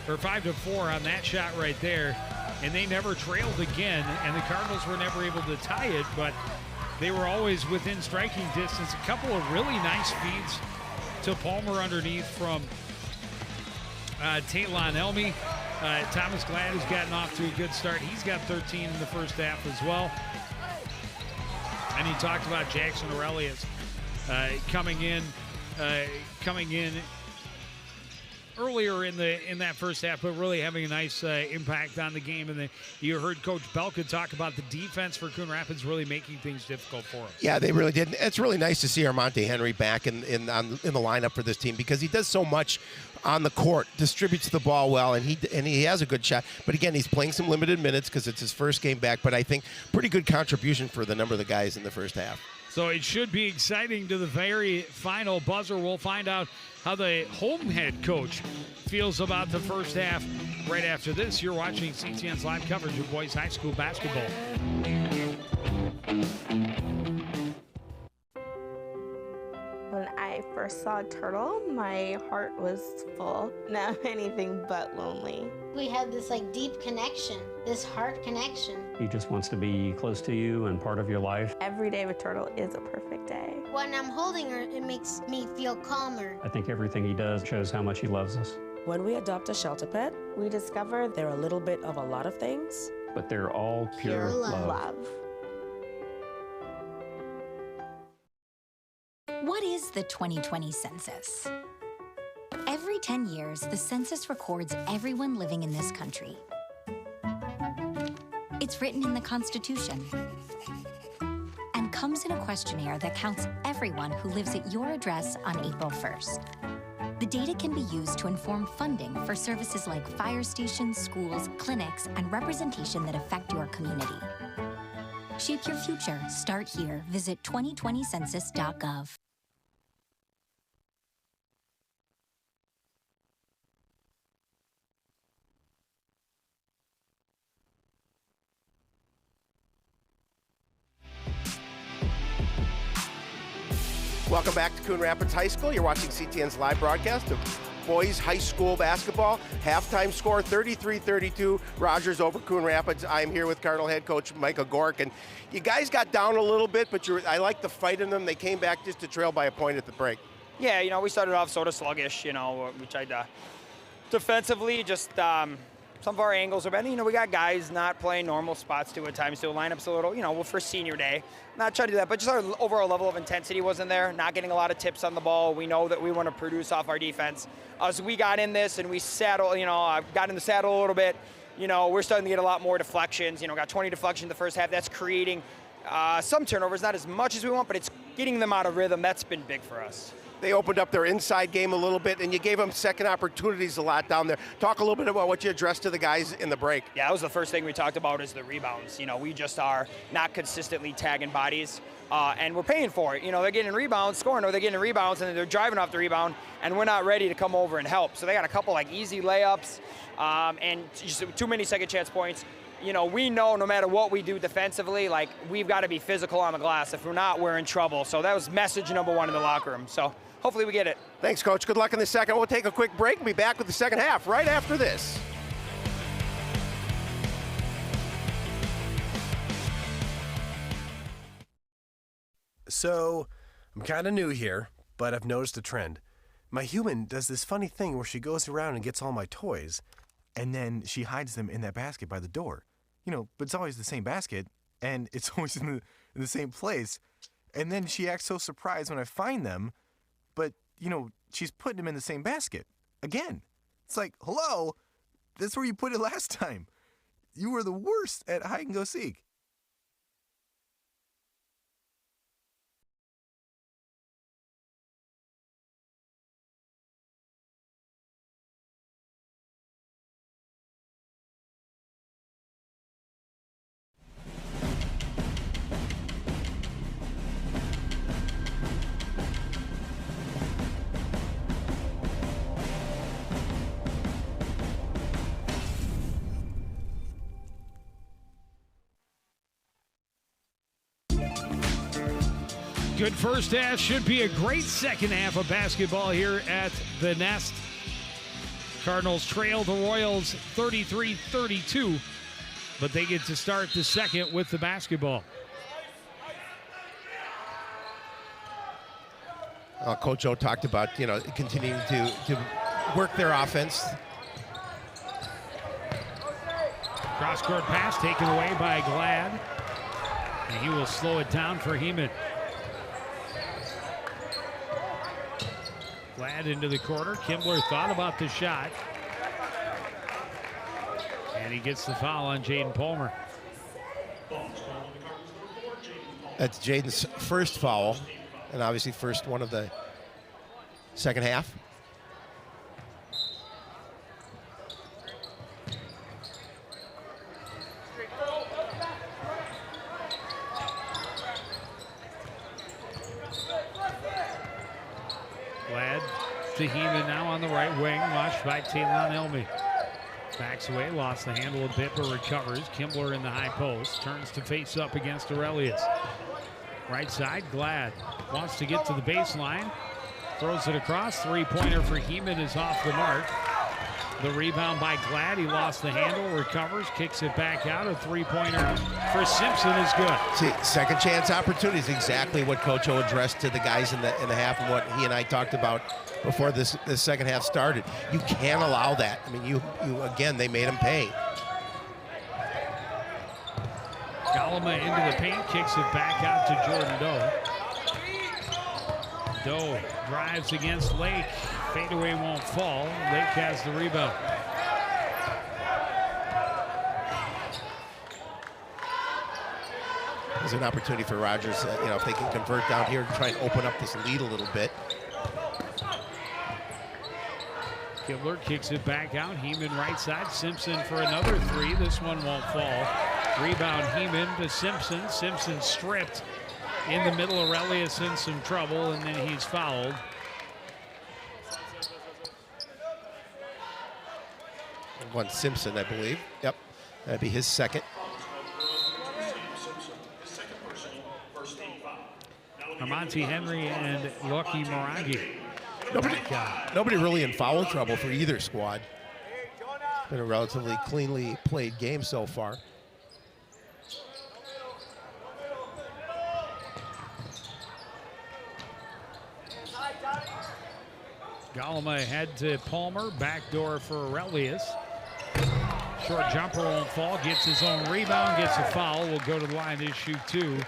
or 5-4 on that shot right there, and they never trailed again, and the Cardinals were never able to tie it, but they were always within striking distance. A couple of really nice feeds to Palmer underneath from Taylon Elmy. Thomas Glad has gotten off to a good start. He's got 13 in the first half as well. And he talked about Jackson Aurelius coming in earlier in that first half, but really having a nice impact on the game. And you heard Coach Belka talk about the defense for Coon Rapids really making things difficult for them. Yeah, they really did. It's really nice to see Armonte Henry back in the lineup for this team, because he does so much on the court, distributes the ball well, and he has a good shot. But again, he's playing some limited minutes because it's his first game back. But I think pretty good contribution for the number of the guys in the first half. So it should be exciting to the very final buzzer. We'll find out how the home head coach feels about the first half right after this. You're watching CTN's live coverage of boys high school basketball. When I first saw Turtle, my heart was full. Now I'm anything but lonely. We had this deep connection, this heart connection. He just wants to be close to you and part of your life. Every day with Turtle is a perfect day. When I'm holding her, it makes me feel calmer. I think everything he does shows how much he loves us. When we adopt a shelter pet, we discover they're a little bit of a lot of things. But they're all pure love. What is the 2020 census? Every 10 years, the census records everyone living in this country. It's written in the Constitution and comes in a questionnaire that counts everyone who lives at your address on April 1st. The data can be used to inform funding for services like fire stations, schools, clinics, and representation that affect your community. Shape your future. Start here. Visit 2020census.gov. Welcome back to Coon Rapids High School. You're watching CTN's live broadcast of boys high school basketball. Halftime score 33-32, Rogers over Coon Rapids. I'm here with Cardinal head coach Micah Gork, and you guys got down a little bit, but I like the fight in them. They came back just to trail by a point at the break. Yeah, we started off sort of sluggish. We tried to defensively just some of our angles are better. You know, we got guys not playing normal spots too at times, so lineup's a little, you know, for senior day. Not trying to do that, but just our overall level of intensity wasn't there. Not getting a lot of tips on the ball. We know that we want to produce off our defense. As we got in this and we saddle, you know, got in the saddle a little bit, you know, we're starting to get a lot more deflections. You know, got 20 deflections in the first half. That's creating some turnovers, not as much as we want, but it's getting them out of rhythm. That's been big for us. They opened up their inside game a little bit, and you gave them second opportunities a lot down there. Talk a little bit about what you addressed to the guys in the break. Yeah, that was the first thing we talked about is the rebounds. You know, we just are not consistently tagging bodies, and we're paying for it. You know, they're getting rebounds, scoring, or they're getting rebounds, and they're driving off the rebound, and we're not ready to come over and help. So they got a couple like easy layups, and just too many second chance points. You know, we know no matter what we do defensively, like, we've got to be physical on the glass. If we're not, we're in trouble. So that was message number one in the locker room. So hopefully we get it. Thanks, Coach. Good luck in the second. We'll take a quick break and be back with the second half right after this. So, I'm kind of new here, but I've noticed a trend. My human does this funny thing where she goes around and gets all my toys, and then she hides them in that basket by the door. You know, but it's always the same basket, and it's always in the same place. And then she acts so surprised when I find them, but, you know, she's putting them in the same basket. Again. It's like, hello, that's where you put it last time. You were the worst at hide and go seek. Good first half. Should be a great second half of basketball here at the Nest. Cardinals trail the Royals 33-32, but they get to start the second with the basketball. Coach O talked about, you know, continuing to work their offense. Cross-court pass taken away by Glad, and he will slow it down for Heeman. Glad into the corner. Kimbler thought about the shot. And he gets the foul on Jaden Palmer. That's Jaden's first foul, and obviously first one of the second half. Glad to Heeman now on the right wing, watched by Talon Elmy. Backs away, lost the handle a bit, but recovers. Kimbler in the high post, turns to face up against Aurelius. Right side, Glad wants to get to the baseline, throws it across. Three-pointer for Heeman is off the mark. The rebound by Glad, he lost the handle, recovers, kicks it back out. A three-pointer for Simpson is good. See, second chance opportunities, exactly what Coach O addressed to the guys in the half and what he and I talked about before this second half started. You can't allow that. I mean, you again, they made him pay. Galama into the paint, kicks it back out to Jordan Doe. Doe drives against Lake. Fadeaway won't fall. Lake has the rebound. There's an opportunity for Rogers, you know, if they can convert down here and try and open up this lead a little bit. Kimbler kicks it back out. Heeman right side. Simpson for another three. This one won't fall. Rebound Heeman to Simpson. Simpson stripped in the middle. Aurelius in some trouble, and then he's fouled. One Simpson, I believe. Yep, that'd be his second. Amonte Henry and Lucky Maragi. Nobody really in foul trouble for either squad. It's been a relatively cleanly played game so far. Galama ahead to Palmer. Backdoor for Aurelius. Short jumper won't fall, gets his own rebound, gets a foul, will go to the line to shoot 2.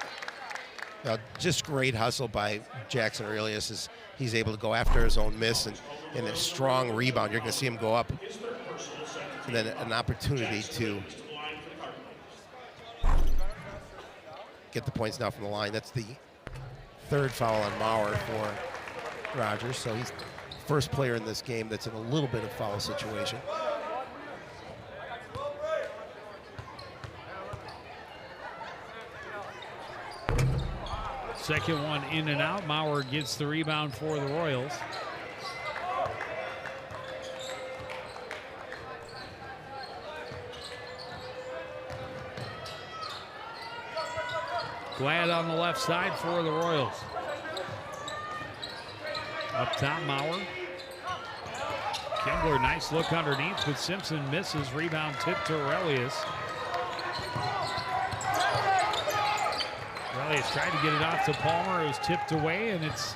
Just great hustle by Jackson Aurelius as he's able to go after his own miss and a strong rebound. You're going to see him go up. And then an opportunity to get the points now from the line. That's the 3rd foul on Maurer for Rogers. So he's the first player in this game that's in a little bit of foul situation. Second one in and out. Maurer gets the rebound for the Royals. Glad on the left side for the Royals. Up top, Maurer. Kimbler, nice look underneath, but Simpson misses. Rebound tip to Aurelius. Aurelius tried to get it off to Palmer. It was tipped away, and it's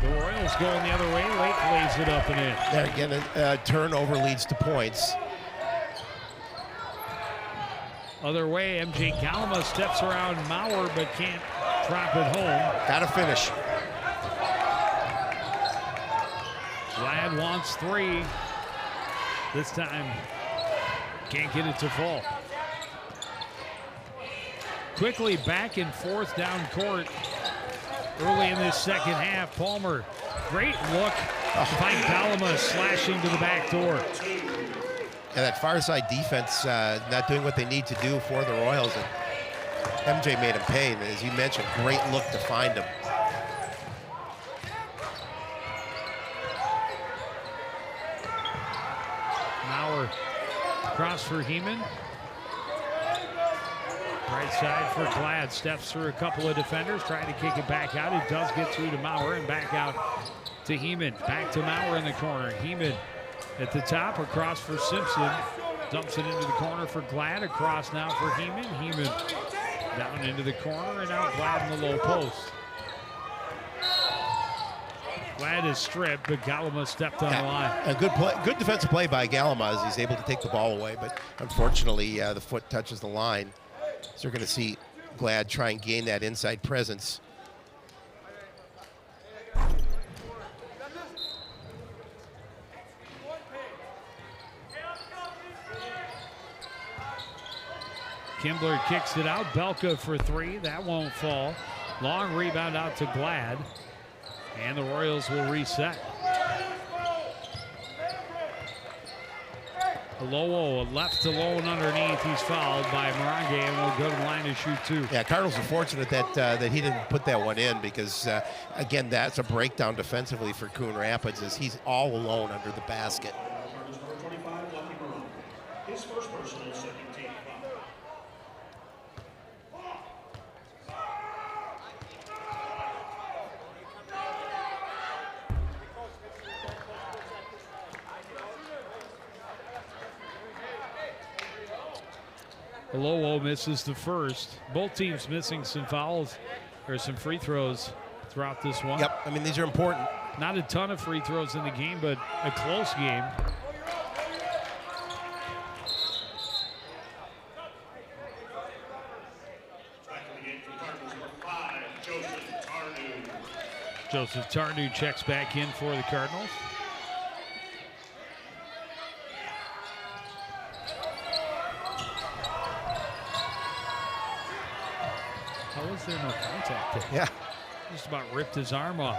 the Royals going the other way. Lake lays it up and in. There again, a turnover leads to points. Other way, MJ Galima steps around Maurer but can't drop it home. Got to finish. Glad wants 3. This time, can't get it to fall. Quickly back and forth down court early in this second half. Palmer, great look to find Galima slashing to the back door. Yeah, that far side defense not doing what they need to do for the Royals. And MJ made him pay. And as you mentioned, great look to find him. Maurer cross for Heeman. Right side for Glad. Steps through a couple of defenders, trying to kick it back out. It does get through to Maurer and back out to Heeman. Back to Maurer in the corner. Heeman at the top, across for Simpson. Dumps it into the corner for Glad. Across now for Heeman. Heeman down into the corner and out Glad in the low post. Glad is stripped, but Galima stepped on the line. A good defensive play by Galima as he's able to take the ball away, but unfortunately the foot touches the line. So we're going to see Glad try and gain that inside presence. Kimbler kicks it out. Belka for 3. That won't fall. Long rebound out to Glad. And the Royals will reset. Alowo left alone underneath. He's fouled by Morange and will go to the line to shoot 2. Yeah, Cardinals are fortunate that he didn't put that one in because, again, that's a breakdown defensively for Coon Rapids as he's all alone under the basket. His first personal, second team foul. Alowo misses the first. Both teams missing some fouls or some free throws throughout this one. Yep, I mean, these are important. Not a ton of free throws in the game, but a close game. Joseph Tarnu checks back in for the Cardinals. How was there no contact there? Yeah. Just about ripped his arm off.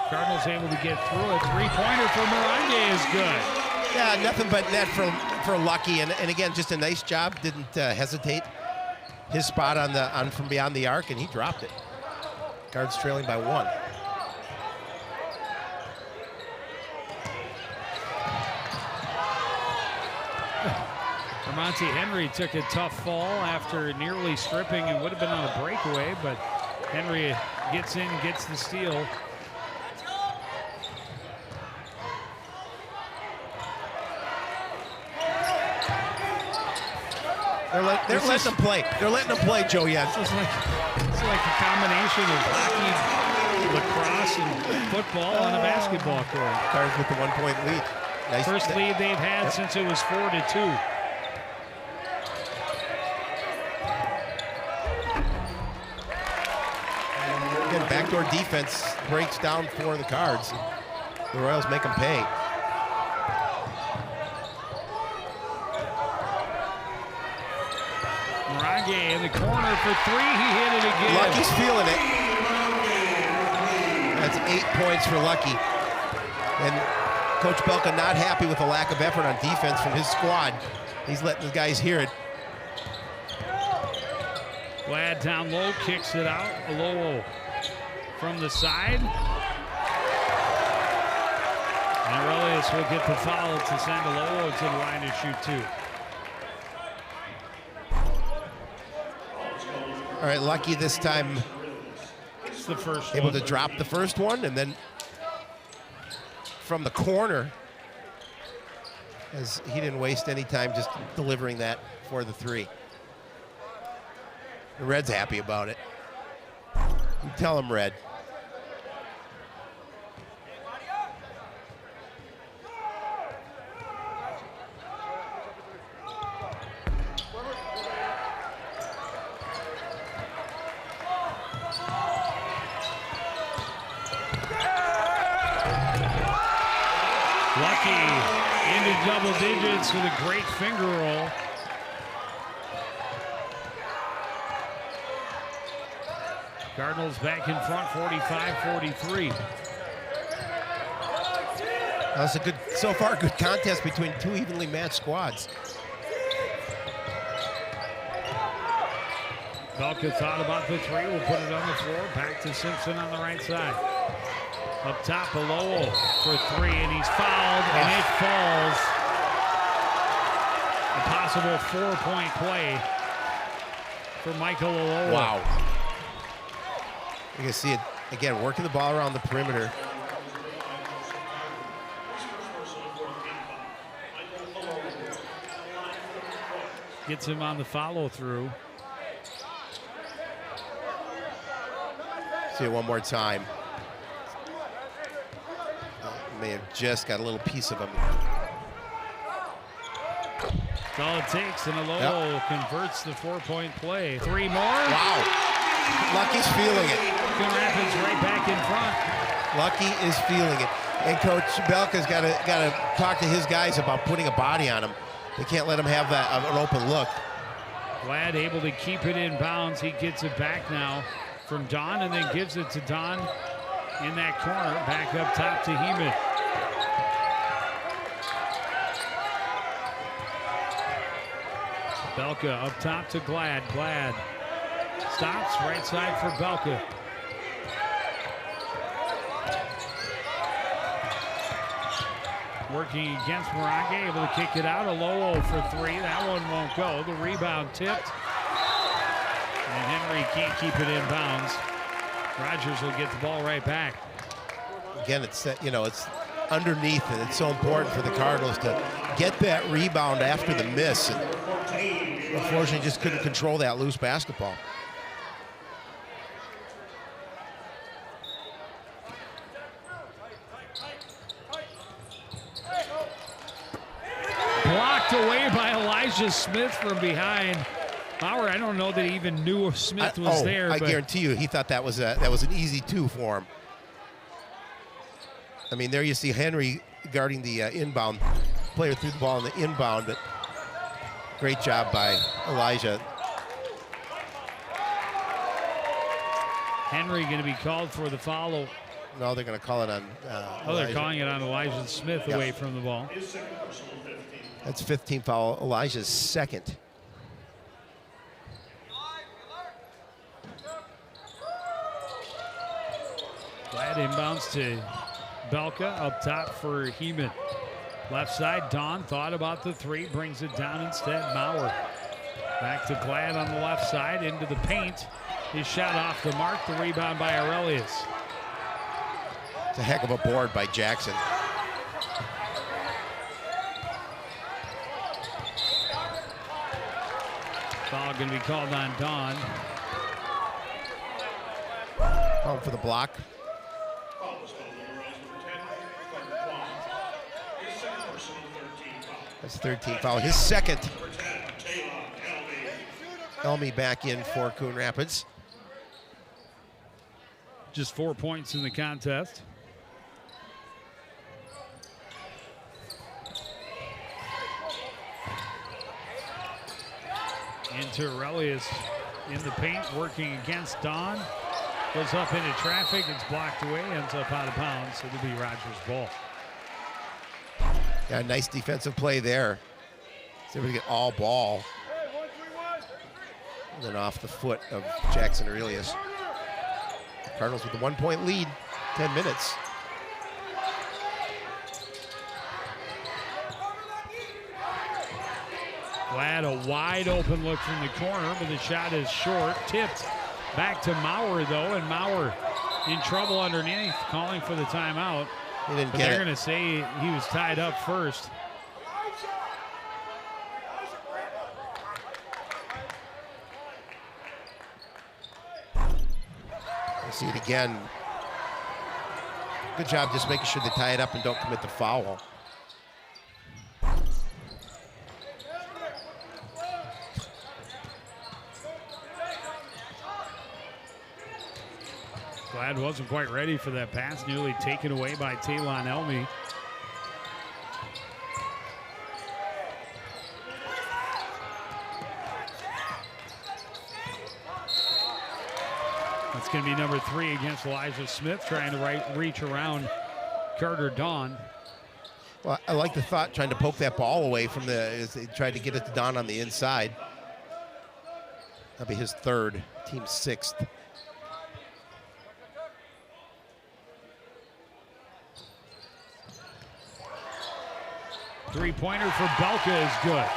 Cardinals able to get through it. Three-pointer for Morange is good. Yeah, nothing but net for Lucky. And again, just a nice job. Didn't hesitate. His spot on from beyond the arc, and he dropped it. Cards trailing by 1. Monty Henry took a tough fall after nearly stripping and would have been on a breakaway, but Henry gets in, gets the steal. They're letting them play. They're letting them play, Joe Jens. It's like a combination of hockey, lacrosse, and football on a basketball court. Cards with the 1-point lead. Nice. First lead they've had since it was 4-2. backdoor defense breaks down for the Cards. The Royals make them pay. Morange in the corner for 3. He hit it again. Lucky's feeling it. That's 8 points for Lucky. And Coach Belka not happy with the lack of effort on defense from his squad. He's letting the guys hear it. Glad down low, kicks it out. Alowo from the side. And Aurelius will get the foul to send Alowo to the line to shoot 2. All right, Lucky this time It's the first able one. to drop the first one, and then from the corner, as he didn't waste any time just delivering that for the 3. The Red's happy about it. You tell him, Red. Lucky into double digits with a great finger roll. Cardinals back in front, 45-43. That's a good, so far, good contest between 2 evenly matched squads. Belka thought about the 3, will put it on the floor. Back to Simpson on the right side. Up top, Alowo for 3, and he's fouled, and it falls. A possible 4-point play for Michael Alowo. Wow. You can see it, again, working the ball around the perimeter. Gets him on the follow through. See it one more time. May have just got a little piece of him. That's all it takes, and Alowo converts the 4-point play. 3 more. Wow. Lucky's feeling it. Coon Rapids right back in front. Lucky is feeling it. And Coach Belka's got to talk to his guys about putting a body on him. They can't let him have that an open look. Glad able to keep it in bounds. He gets it back now from Don, and then gives it to Don in that corner. Back up top to Heeman. Belka up top to Glad. Glad stops right side for Belka. Working against Morange, able to kick it out. Alowo for 3. That one won't go. The rebound tipped. And Henry can't keep it in bounds. Rogers will get the ball right back. Again, it's it's underneath, and it's so important for the Cardinals to get that rebound after the miss. And unfortunately, just couldn't control that loose basketball. Blocked away by Elijah Smith from behind. Bauer, I don't know that he even knew Smith was there. I guarantee you, he thought that was an easy 2 for him. I mean, there you see Henry guarding the inbound. Player threw the ball in the inbound, but great job by Elijah. Henry going to be called for the foul. No, they're going to call it on they're calling it on Elijah Smith away from the ball. That's 15 foul, Elijah's second. Glad inbounds to Belka up top for Heeman. Left side, Don thought about the 3, brings it down instead. Maurer back to Glad on the left side, into the paint. His shot off the mark, the rebound by Aurelius. It's a heck of a board by Jackson. Foul going to be called on Don. Home for the block. That's 13 foul. His second. Elmy back in for Coon Rapids. Just 4 points in the contest. Into Aurelius in the paint, working against Don. Goes up into traffic, it's blocked away, ends up out of bounds, so it'll be Rogers' ball. Yeah, nice defensive play there. See if we get all ball. And then off the foot of Jackson Aurelius. Cardinals with a 1-point lead, 10 minutes. Glad a wide open look from the corner, but the shot is short. Tipped back to Maurer, though, and Maurer in trouble underneath, calling for the timeout. He didn't but get they're it. going to say he was tied up first. We'll see it again. Good job just making sure they tie it up and don't commit the foul. Glad wasn't quite ready for that pass, nearly taken away by Talon Elmy. That's going to be number 3 against Elijah Smith, trying to reach around Carter Dawn. Well, I like the thought, trying to poke that ball away from as they tried to get it to Don on the inside. That'll be his 3rd, team 6th. Three-pointer for Belka is good.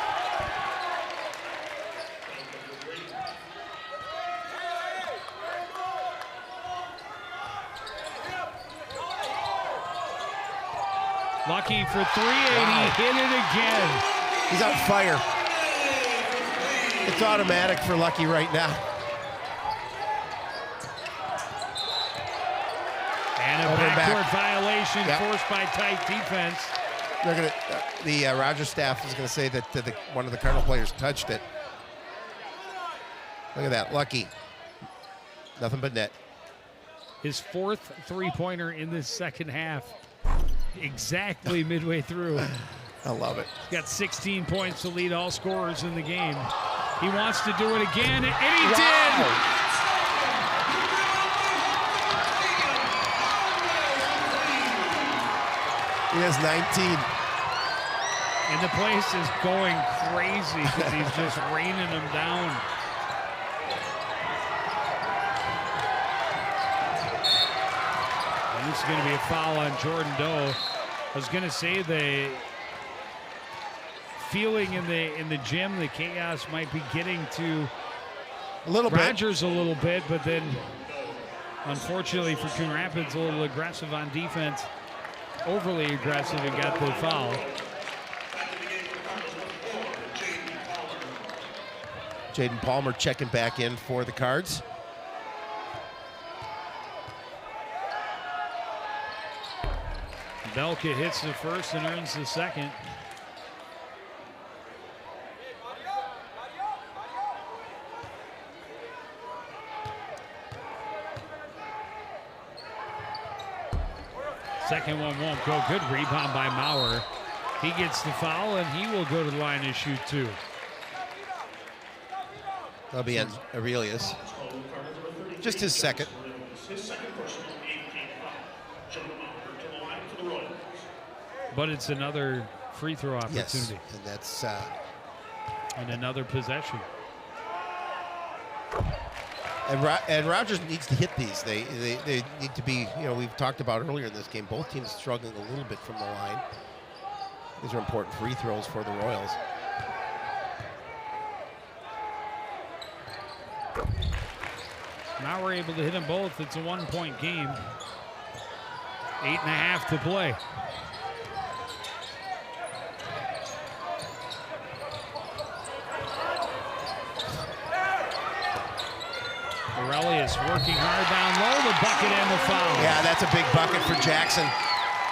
Lucky for 3, and he hit it again. He's on fire. It's automatic for Lucky right now. And a backcourt violation forced by tight defense. They're gonna. The Rogers staff is going to say that one of the Cardinal players touched it. Look at that, Lucky. Nothing but net. His 4th three-pointer in this second half. Exactly midway through. I love it. He's got 16 points to lead all scorers in the game. He wants to do it again, and he did! He has 19. And the place is going crazy because he's just raining them down. And this is going to be a foul on Jordan Doe. I was going to say the feeling in the gym, the chaos might be getting to Rogers a little bit, but then unfortunately for Coon Rapids, a little aggressive on defense, overly aggressive, and got the foul. Jaden Palmer checking back in for the Cards. Belka hits the first and earns the second. Second one won't go. Good rebound by Maurer. He gets the foul, and he will go to the line and shoot 2. That'll be on Aurelius. Just his second. But it's another free throw opportunity. Yes, and that's and another possession. And Rogers needs to hit these. They need to be, we've talked about earlier in this game, both teams struggling a little bit from the line. These are important free throws for the Royals. Now we're able to hit them both. It's a 1-point game. 8.5 to play. Aurelius working hard down low, the bucket and the foul. Yeah, that's a big bucket for Jackson.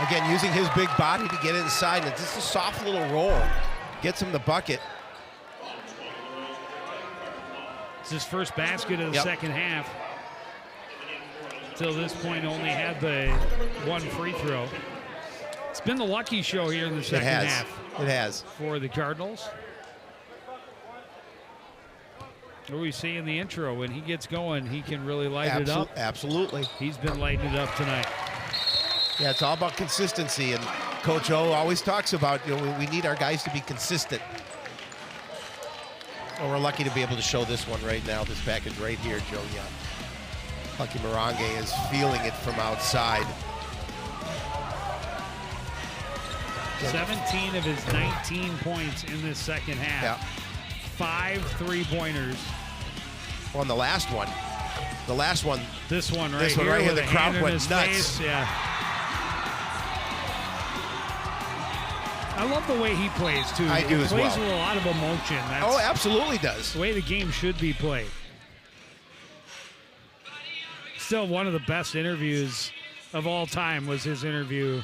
Again, using his big body to get inside. It's just a soft little roll. Gets him the bucket. It's his first basket of the second half. till this point only had the one free throw. It's been the lucky show here in the second half. It has. For the Cardinals. What we see in the intro, when he gets going, he can really light it up. Absolutely. He's been lighting it up tonight. Yeah, it's all about consistency, and Coach O always talks about, we need our guys to be consistent. Well, we're lucky to be able to show this one right now, this package right here, Joe Young. Lucky Morange is feeling it from outside. 17 of his 19 points in this second half. Yeah. 5 3-pointers. On the last one. This one right this one here. Right here, with the a crowd hand in went his nuts. face. Yeah. I love the way he plays, too. I do he as plays well. with a lot of emotion. Oh, absolutely does. The way the game should be played. Still, one of the best interviews of all time was his interview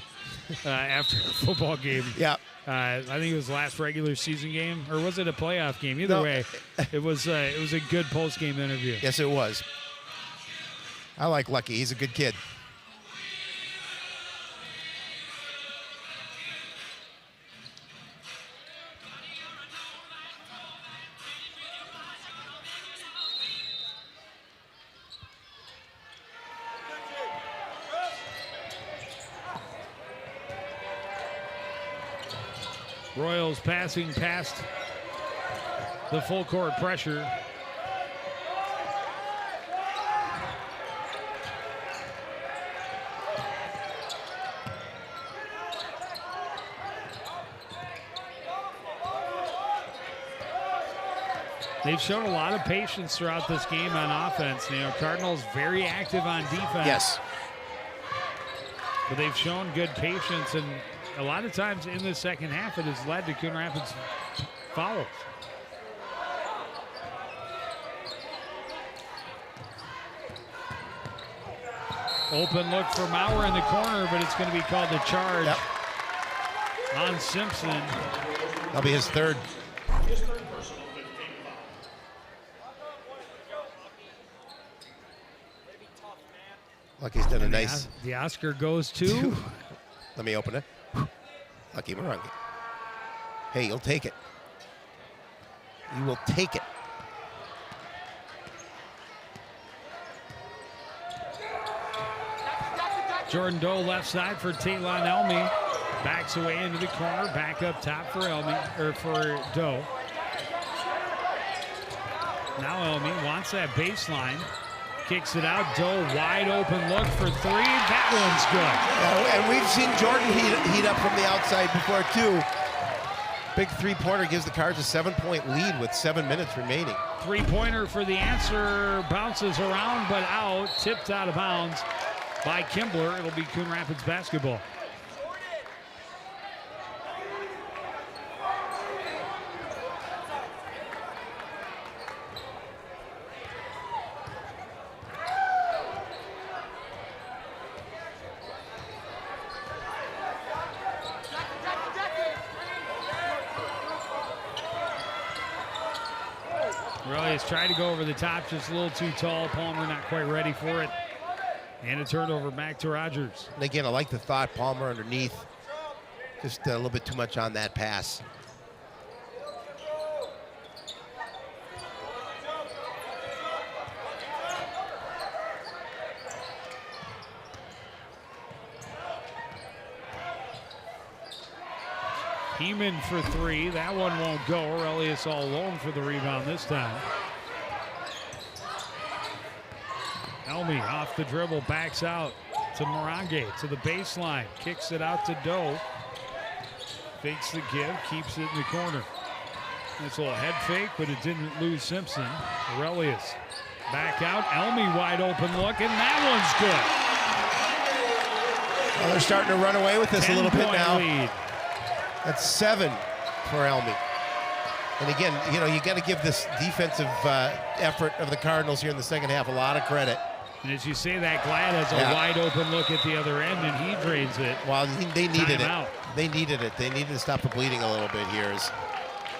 after a football game. Yeah. I think it was the last regular season game, or was it a playoff game? Either way, it was a good post-game interview. Yes, it was. I like Lucky. He's a good kid. Royals passing past the full court pressure. They've shown a lot of patience throughout this game on offense. Cardinals very active on defense. Yes. But they've shown good patience, and a lot of times in the second half, it has led to Coon Rapids fouls. Open look for Maurer in the corner, but it's going to be called a charge on Simpson. That'll be his third. Lucky's done a nice. The Oscar goes to. Let me open it. Lucky Morange. Hey, you'll take it. You will take it. Jordan Doe left side for Taylon Elmy. Backs away into the corner. Back up top for for Doe. Now Elmy wants that baseline. Kicks it out. Doe wide open look for three. That one's good. And we've seen Jordan heat up from the outside before too. Big three-pointer gives the Cards a 7-point lead with 7 minutes remaining. Three-pointer for the answer. Bounces around but out. Tipped out of bounds by Kimbler. It'll be Coon Rapids basketball. Aurelius tried to go over the top, just a little too tall. Palmer not quite ready for it. And a turnover back to Rogers. And again, I like the thought, Palmer underneath. Just a little bit too much on that pass. Heeman for three. That one won't go. Aurelius all alone for the rebound this time. Elmy off the dribble, backs out to Morange, to the baseline. Kicks it out to Doe. Fakes the give, keeps it in the corner. Nice little head fake, but it didn't lose Simpson. Aurelius back out. Elmy wide open look, and that one's good. Well, they're starting to run away with this a little bit now. Lead. That's 7 for Elmy. And again, you got to give this defensive effort of the Cardinals here in the second half a lot of credit. And as you say that, Glad has a wide open look at the other end, and he drains it. Well, they needed it. Out. They needed it. They needed to stop the bleeding a little bit here as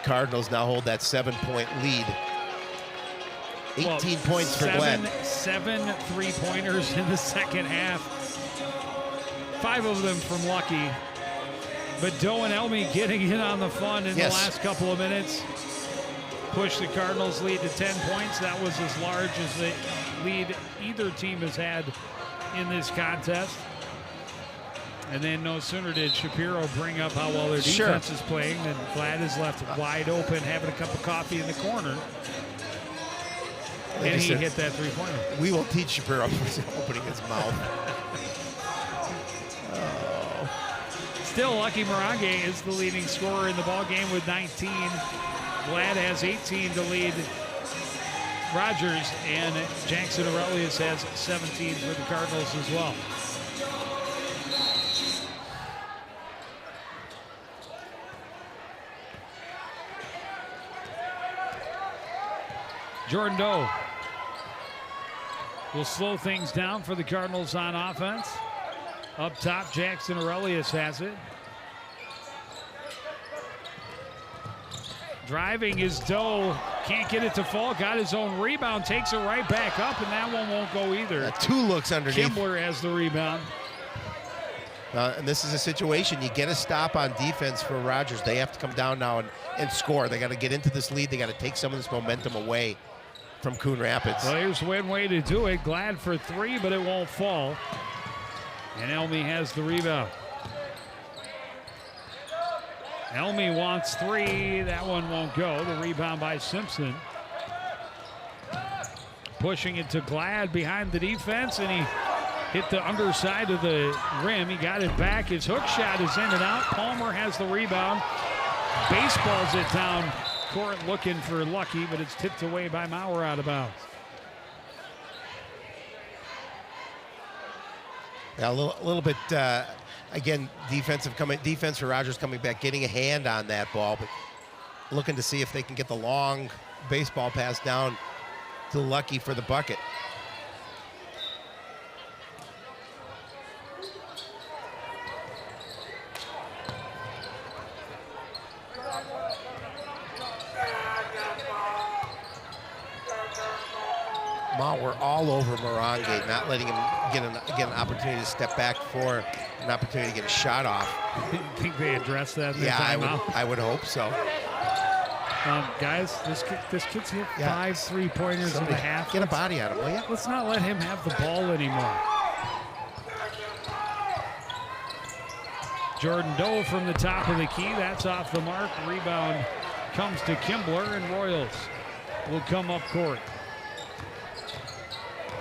Cardinals now hold that 7-point lead. 18 points for Glenn. 7 3-pointers in the second half. 5 of them from Lucky. But Doe and Elmy getting in on the fun in the last couple of minutes. Push the Cardinals' lead to 10 points. That was as large as the lead either team has had in this contest. And then no sooner did Shapiro bring up how well their defense is playing than Glad is left wide open, having a cup of coffee in the corner. Like and he said, hit that 3-pointer. We will teach Shapiro opening his mouth. Still, Lucky Morange is the leading scorer in the ball game with 19. Glad has 18 to lead Rogers, and Jackson Aurelius has 17 for the Cardinals as well. Jordan Doe will slow things down for the Cardinals on offense. Up top, Jackson Aurelius has it. Driving is Doe. Can't get it to fall. Got his own rebound. Takes it right back up, and that one won't go either. 2 looks underneath. Kimbler has the rebound. And this is a situation. You get a stop on defense for Rogers. They have to come down now and score. They got to get into this lead. They got to take some of this momentum away from Coon Rapids. Well, here's one way to do it. Glad for 3, but it won't fall. And Elmy has the rebound. Elmy wants 3. That one won't go. The rebound by Simpson. Pushing it to Glad behind the defense, and he hit the underside of the rim. He got it back. His hook shot is in and out. Palmer has the rebound. Baseballs it down court looking for Lucky, but it's tipped away by Maurer out of bounds. Yeah, a little bit, again, defense for Rogers coming back, getting a hand on that ball, but looking to see if they can get the long baseball pass down to Lucky for the bucket. We're all over Morange, not letting him get an opportunity to step back for an opportunity to get a shot off. You think they addressed that in the Yeah, timeout? I would hope so. Guys, this kid's hit 5 3-pointers in the half. Get a body on him, will you? Let's not let him have the ball anymore. Jordan Doe from the top of the key. That's off the mark. Rebound comes to Kimbler, and Royals will come up court.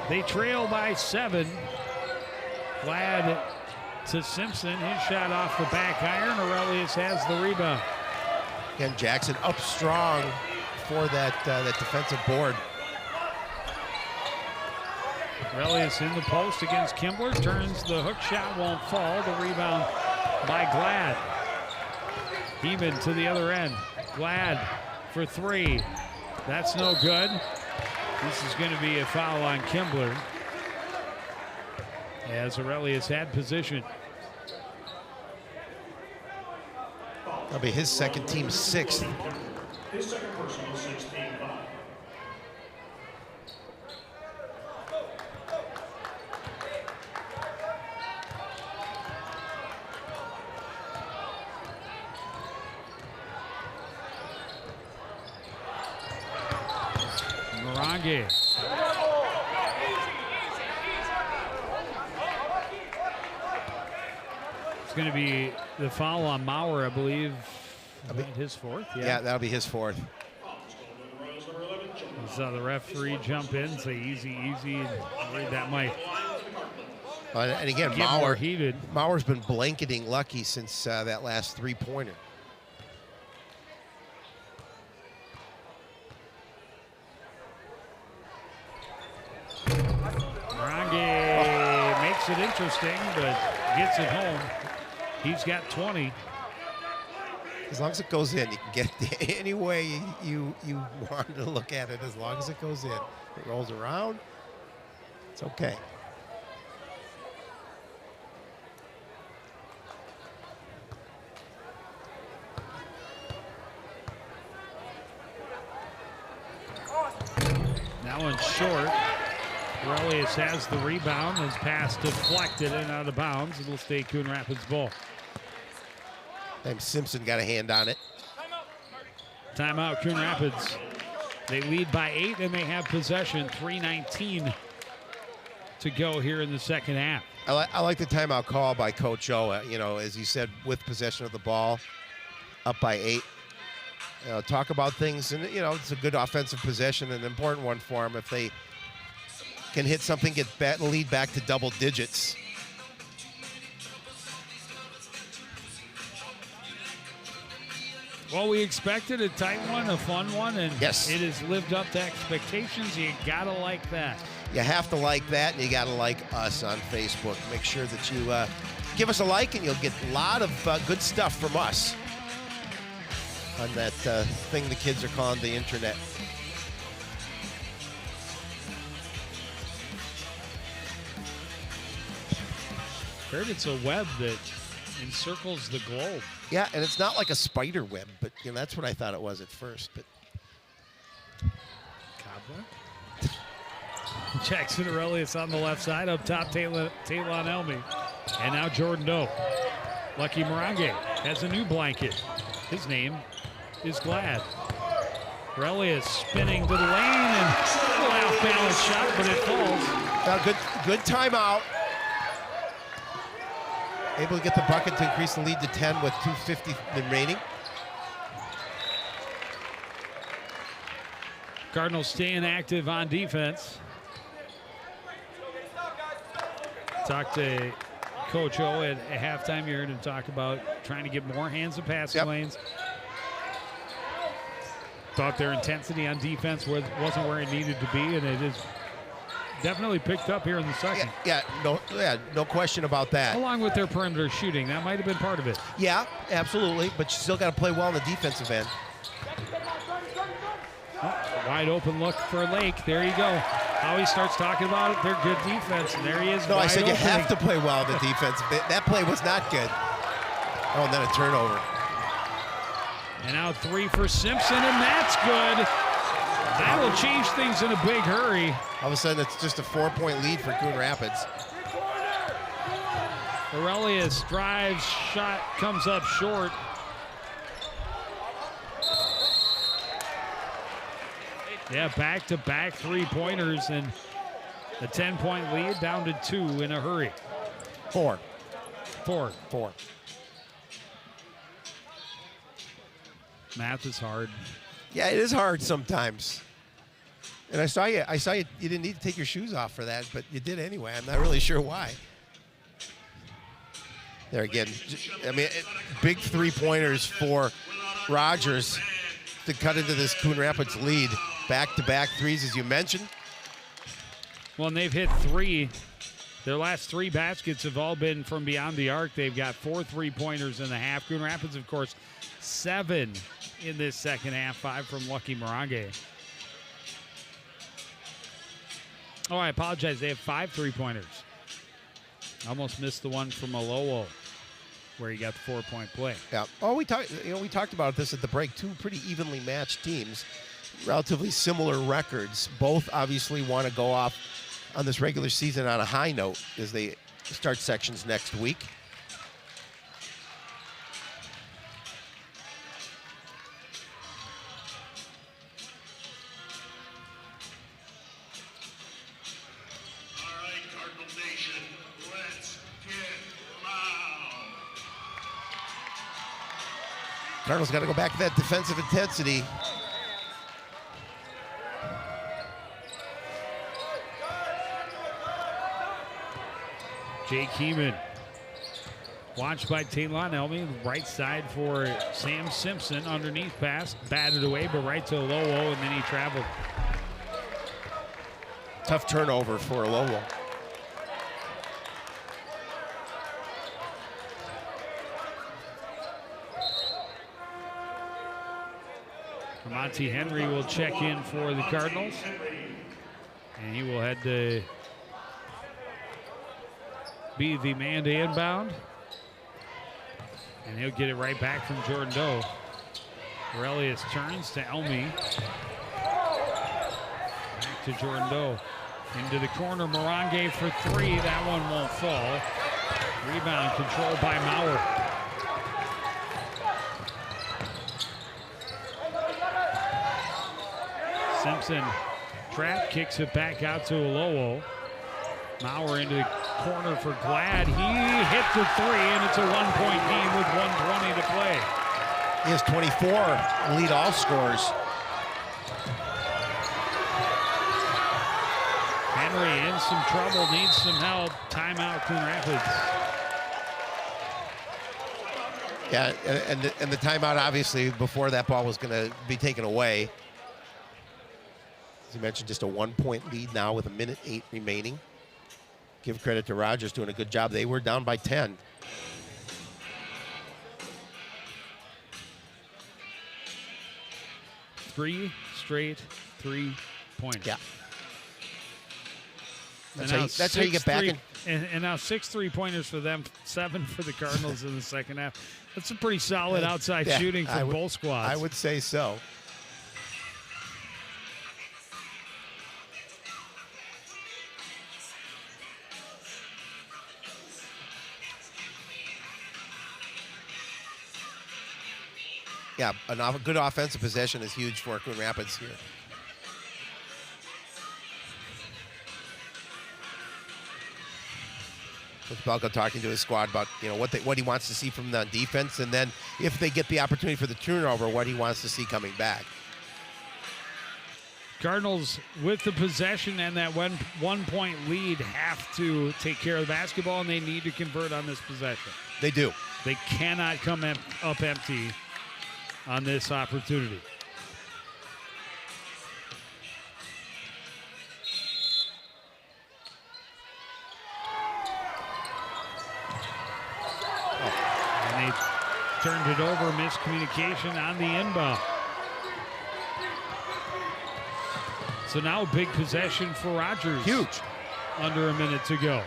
They trail by 7. Glad to Simpson. His shot off the back iron. Aurelius has the rebound. Again, Jackson up strong for that defensive board. Aurelius in the post against Kimbler. Turns, the hook shot won't fall. The rebound by Glad. Heeman to the other end. Glad for 3. That's no good. This is going to be a foul on Kimbler, as Aurelius had position. That'll be his second, team 6th. His second personal, 16 foul. Morange. It's going to be the foul on Maurer, I believe. His 4th? Yeah, that'll be his 4th. We saw the referee jump in, say easy, and worried that might And again, get more heated. Maurer's been blanketing Lucky since that last 3-pointer. Morange makes it interesting, but gets it home. He's got 20. As long as it goes in, you can get it any way you want to look at it. As long as it goes in, it rolls around, it's okay. Now Challenge short. Aurelius has the rebound. His pass deflected and out of bounds. It'll stay Coon Rapids ball. And Simpson got a hand on it. Timeout, Coon Rapids. They lead by 8 and they have possession. 3:19 to go here in the second half. I like the timeout call by Coach O. You know, as he said, with possession of the ball, up by 8. Talk about things, and you know, it's a good offensive possession, an important one for them. If they can hit something, get lead back to double digits. Well, we expected a tight one, a fun one, and yes, it has lived up to expectations. You gotta like that. You have to like that, and you gotta like us on Facebook. Make sure that you give us a like, and you'll get a lot of good stuff from us on that thing the kids are calling the internet. Heard it's a web that encircles the globe. Yeah, and it's not like a spider web, but you know, that's what I thought it was at first. But Cobweb? Jackson Aurelius on the left side. Up top, Taylon Elmy. And now Jordan Doe. Lucky Morange has a new blanket. His name is Glad. Aurelius spinning to the lane and a little off-balance shot, but it falls. Good timeout. Able to get the bucket to increase the lead to 10 with 2:50 remaining. Cardinals staying active on defense. Talked to Coach O at halftime. You heard him talk about trying to get more hands in passing lanes. Thought their intensity on defense wasn't where it needed to be, and it is definitely picked up here in the second. No question about that. Along with their perimeter shooting, that might have been part of it. Yeah, absolutely, but you still got to play well on the defensive end. Wide open look for Lake. There you go. How he starts talking about it, they're good defense, and there he is. No, I said open. you have to play well on the defense. That play was not good. Oh, and then a turnover. And now 3 for Simpson, and that's good. That'll change things in a big hurry. All of a sudden, it's just a 4-point lead for Coon Rapids. Aurelius drives, shot comes up short. Yeah, back-to-back three-pointers and a 10-point lead down to 2 in a hurry. 4. Math is hard. Yeah, it is hard sometimes. And I saw you didn't need to take your shoes off for that, but you did anyway. I'm not really sure why. There again, I mean, big three-pointers for Rogers to cut into this Coon Rapids lead. Back-to-back threes, as you mentioned. Well, and they've hit 3. Their last 3 baskets have all been from beyond the arc. They've got 4 three-pointers in the half. Coon Rapids, of course, 7 in this second half, 5 from Lucky Morange. Oh, I apologize. They have 5 three-pointers. Almost missed the one from Alowo where he got the 4-point play. Yeah. Oh, we talked about this at the break. 2 pretty evenly matched teams, relatively similar records. Both obviously want to go off on this regular season on a high note as they start sections next week. Cardinals got to go back to that defensive intensity. Jake Heeman. Watched by Taylon Elmy. Right side for Sam Simpson. Underneath pass. Batted away, but right to Alowo, and then he traveled. Tough turnover for Alowo. Monty Henry will check in for the Cardinals. And he will head to be the man to inbound. And he'll get it right back from Jordan Doe. Aurelius turns to Elmy. Back to Jordan Doe. Into the corner, Morange for three. That one won't fall. Rebound controlled by Maurer. Simpson trap, kicks it back out to Olowo. Maurer into the corner for Glad. He hit the three, and it's a 1-point game with 1:20 to play. He has 24 lead all scorers. Henry in some trouble, needs some help. Timeout, Coon Rapids. Yeah, and the timeout, obviously, before that ball was going to be taken away. As you mentioned, just a 1-point lead now with 1:08 remaining. Give credit to Rogers doing a good job. They were down by 10. Three straight 3-pointers. Yeah. That's how you get back in. And now 6 3-pointers for them, 7 for the Cardinals in the second half. That's a pretty solid outside shooting from both squads. I would say so. Yeah, a good offensive possession is huge for Coon Rapids here. With Belka talking to his squad about what he wants to see from the defense, and then if they get the opportunity for the turnover, what he wants to see coming back. Cardinals with the possession and that 1-point lead have to take care of the basketball, and they need to convert on this possession. They do. They cannot come up empty on this opportunity. And they turned it over, miscommunication on the inbound. So now a big possession for Rogers. Huge. Under a minute to go.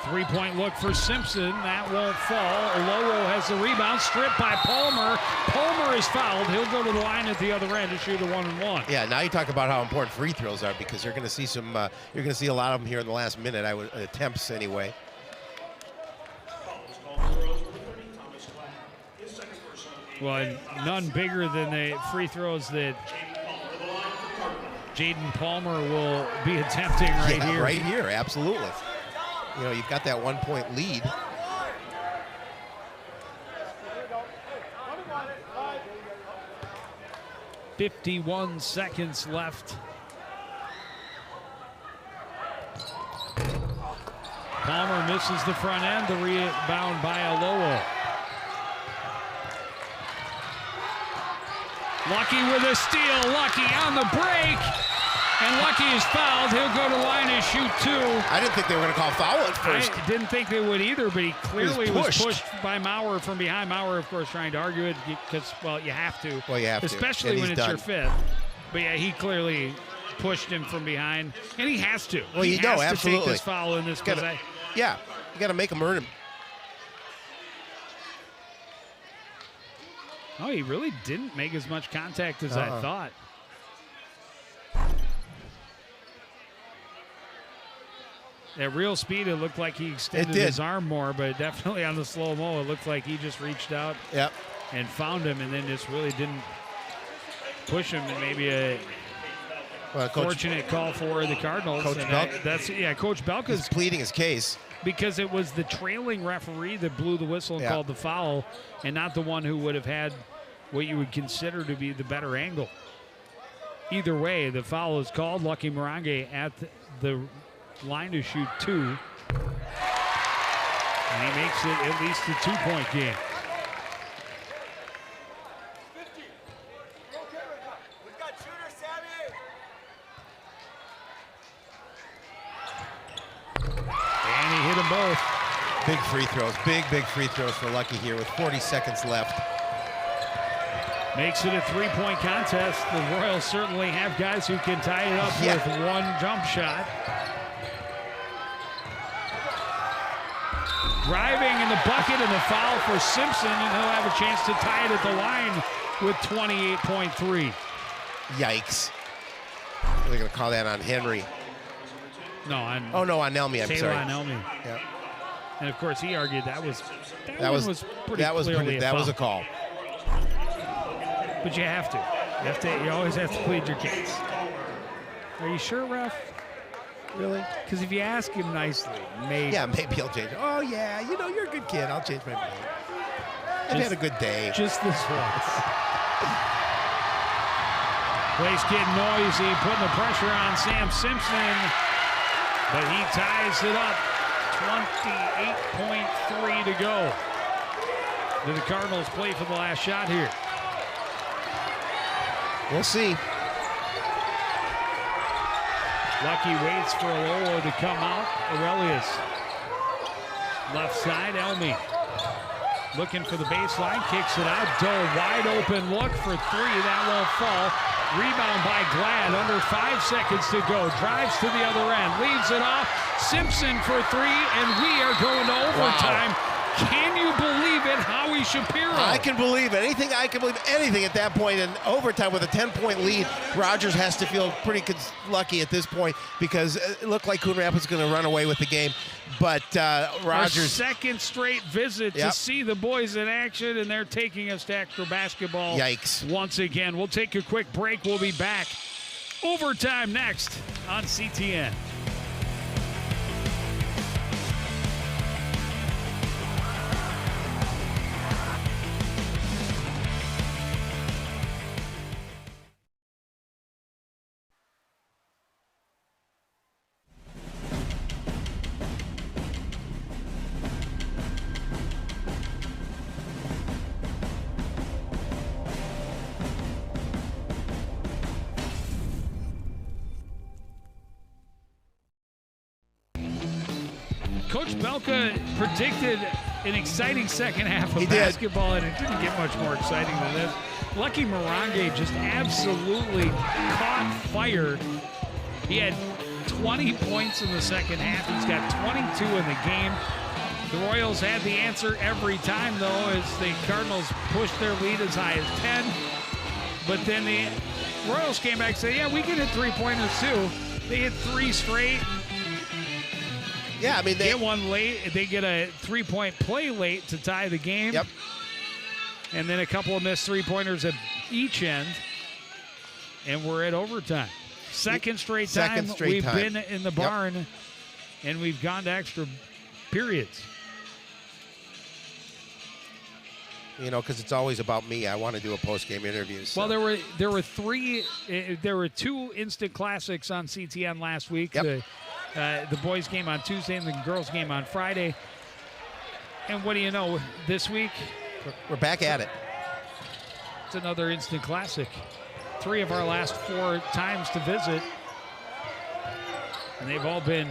3-point look for Simpson. That won't fall. Olowo has the rebound, stripped by Palmer. Palmer is fouled. He'll go to the line at the other end to shoot a 1-and-1. Yeah, now you talk about how important free throws are, because you're going to see some. You're going to see a lot of them here in the last minute. Attempts anyway. Well, and none bigger than the free throws that Jaden Palmer will be attempting here. Right here, absolutely. You've got that 1-point lead. .51 seconds left. Palmer misses the front end. The rebound by Olowo. Lucky with a steal. Lucky on the break. And Lucky is fouled. He'll go to line and shoot 2. I didn't think they were going to call foul at first. I didn't think they would either, but he clearly was pushed by Maurer from behind. Maurer, of course, trying to argue it because, well, you have to. Well, you have to. Especially when it's your fifth. But, yeah, he clearly pushed him from behind, and he has to. Well, he has absolutely. to take this foul in this possession. Yeah, you got to make him earn him. Oh, he really didn't make as much contact as I thought. At real speed, it looked like he extended his arm more, but definitely on the slow-mo, it looked like he just reached out and found him, and then just really didn't push him, and maybe a fortunate call for the Cardinals. Coach Coach Belka is pleading his case. Because it was the trailing referee that blew the whistle and called the foul, and not the one who would have had what you would consider to be the better angle. Either way, the foul is called. Lucky Morange at the line to shoot 2. And he makes it at least a 2-point game. And he hit them both. Big free throws. Big free throws for Lucky here with 40 seconds left. Makes it a 3-point contest. The Royals certainly have guys who can tie it up with one jump shot. Driving in the bucket and the foul for Simpson, and he'll have a chance to tie it at the line with 28.3. Yikes. They're going to call that on Henry. No, on on Elmy. I'm Taylor sorry. on Elmy. Yeah. And of course, he argued that was pretty that was clearly that a was a foul. call. But you have to. You always have to plead your case. Are you sure, ref? Really? Because if you ask him nicely, maybe. Yeah, maybe he'll change. Oh yeah, you're a good kid. I'll change my mind. I've had a good day. Just this once. Place getting noisy, putting the pressure on Sam Simpson, but he ties it up. 28.3 to go. Do the Cardinals play for the last shot here? We'll see. Lucky waits for Lolo to come out. Aurelius. Left side, Elmy. Looking for the baseline, kicks it out. Doe, wide open look for three. That won't fall. Rebound by Glad. Under 5 seconds to go. Drives to the other end. Leaves it off. Simpson for three, and we are going to overtime. Wow. Can you believe it, Howie Shapiro? I can believe it. I can believe anything at that point in overtime with a 10-point lead. Rogers has to feel pretty lucky at this point because it looked like Coon Rapids was going to run away with the game. But Rogers. Our second straight visit to see the boys in action, and they're taking us to extra basketball. Yikes. Once again. We'll take a quick break. We'll be back. Overtime next on CTN. Coach Belka predicted an exciting second half of basketball, and it didn't get much more exciting than this. Lucky Morange just absolutely caught fire. He had 20 points in the second half. He's got 22 in the game. The Royals had the answer every time, though, as the Cardinals pushed their lead as high as 10. But then the Royals came back and said, yeah, we can hit three-pointers, too. They hit 3 straight. Yeah, I mean, they get one late. They get a three-point play late to tie the game. Yep. And then a couple of missed three-pointers at each end. And we're at overtime. Second straight time we've been in the barn, and we've gone to extra periods. You know, because it's always about me. I want to do a post-game interview. So. Well, there were 2 instant classics on CTN last week. Yep. The boys' game on Tuesday and the girls' game on Friday. And what do you know? This week, we're back at it. It's another instant classic. 3 of our last 4 times to visit. And they've all been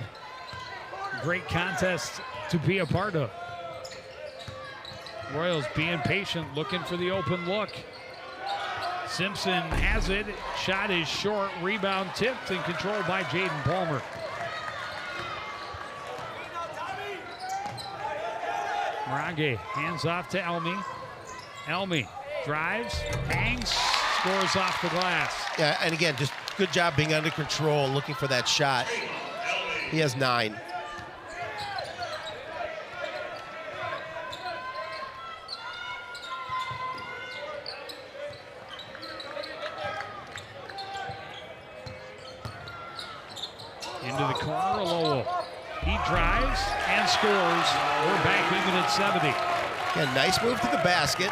great contests to be a part of. Royals being patient, looking for the open look. Simpson has it. Shot is short. Rebound tipped and controlled by Jaden Palmer. Morange hands off to Elmy. Elmy drives, hangs, scores off the glass. Yeah, and again, just good job being under control, looking for that shot. He has 9. Into the corner, Lowell. He drives and scores. We're back even at 70. Yeah, nice move to the basket.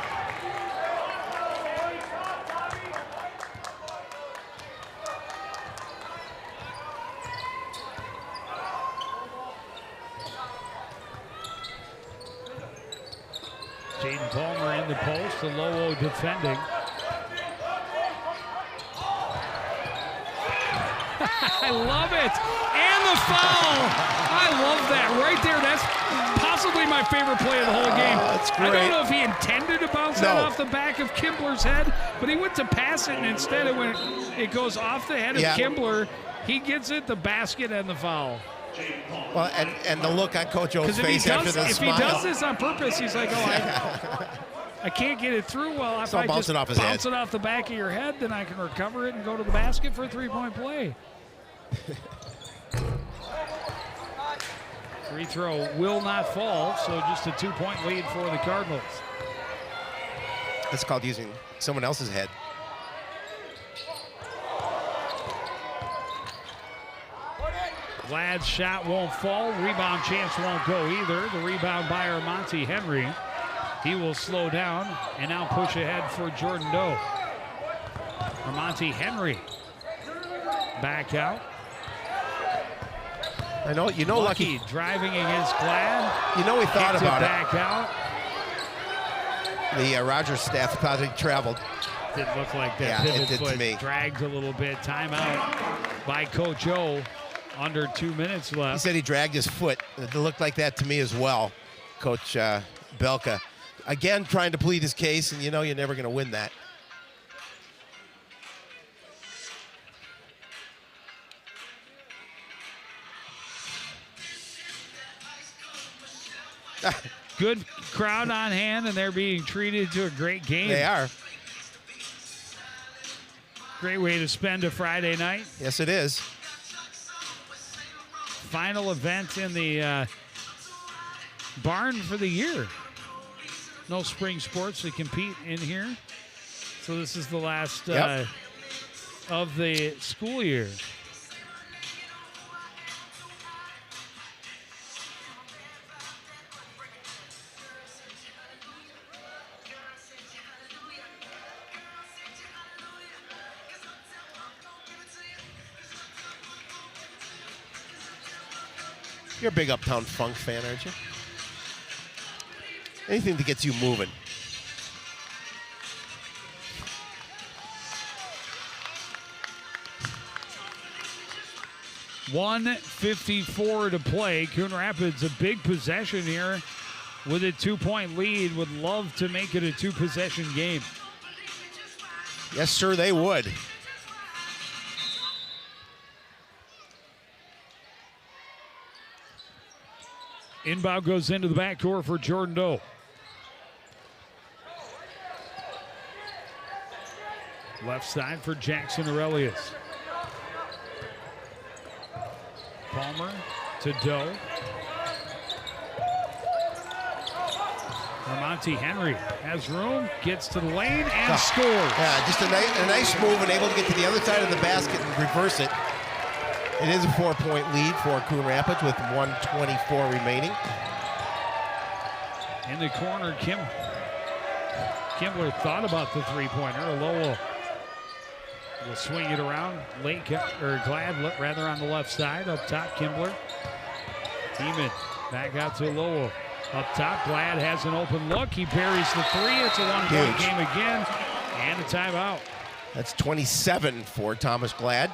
Jaden Palmer in the post, the Lowell defending. I love it. And the foul. I love that right there. That's possibly my favorite play of the whole game. That's great. I don't know if he intended to bounce that off the back of Kimbler's head, but he went to pass it, and instead it goes off the head of Kimbler. He gets it, the basket, and the foul. Well, and the look on Coach O's face after the smile. If he does this on purpose, he's like, I can't get it through. Well, if I just bounce it off the back of your head, then I can recover it and go to the basket for a 3-point play. Free throw will not fall, so just a 2-point lead for the Cardinals. That's called using someone else's head. Glad's shot won't fall. Rebound chance won't go either. The rebound by Monty Henry. He will slow down and now push ahead for Jordan Doe. Monty Henry back out. I know, you know, Lucky driving against Glad. You know, we thought about it. Back out. The Rogers staff probably traveled. Didn't look like that. Yeah, Pivot it did foot to me. Dragged a little bit. Timeout by Coach O. Under 2 minutes left. He said he dragged his foot. It looked like that to me as well, Coach Belka. Again, trying to plead his case, and you know you're never going to win that. Good crowd on hand, and they're being treated to a great game. They are. Great way to spend a Friday night. Yes, it is. Final event in the barn for the year. No spring sports to compete in here. So this is the last of the school year. You're a big Uptown Funk fan, aren't you? Anything that gets you moving. $1:54 to play. Coon Rapids a big possession here with a 2-point lead. Would love to make it a 2-possession game. Yes, sir, they would. Inbound goes into the backcourt for Jordan Doe. Left side for Jackson Aurelius. Palmer to Doe. Monty Henry has room, gets to the lane, and scores. Yeah, just a nice move and able to get to the other side of the basket and reverse it. It is a 4-point lead for Coon Rapids with 1:24 remaining. In the corner, Kimbler thought about the three-pointer. Lowell will swing it around. Glad rather on the left side. Up top, Kimbler. Teeman back out to Lowell. Up top, Glad has an open look. He buries the three. It's a one-point game again. And a timeout. That's 27 for Thomas Glad.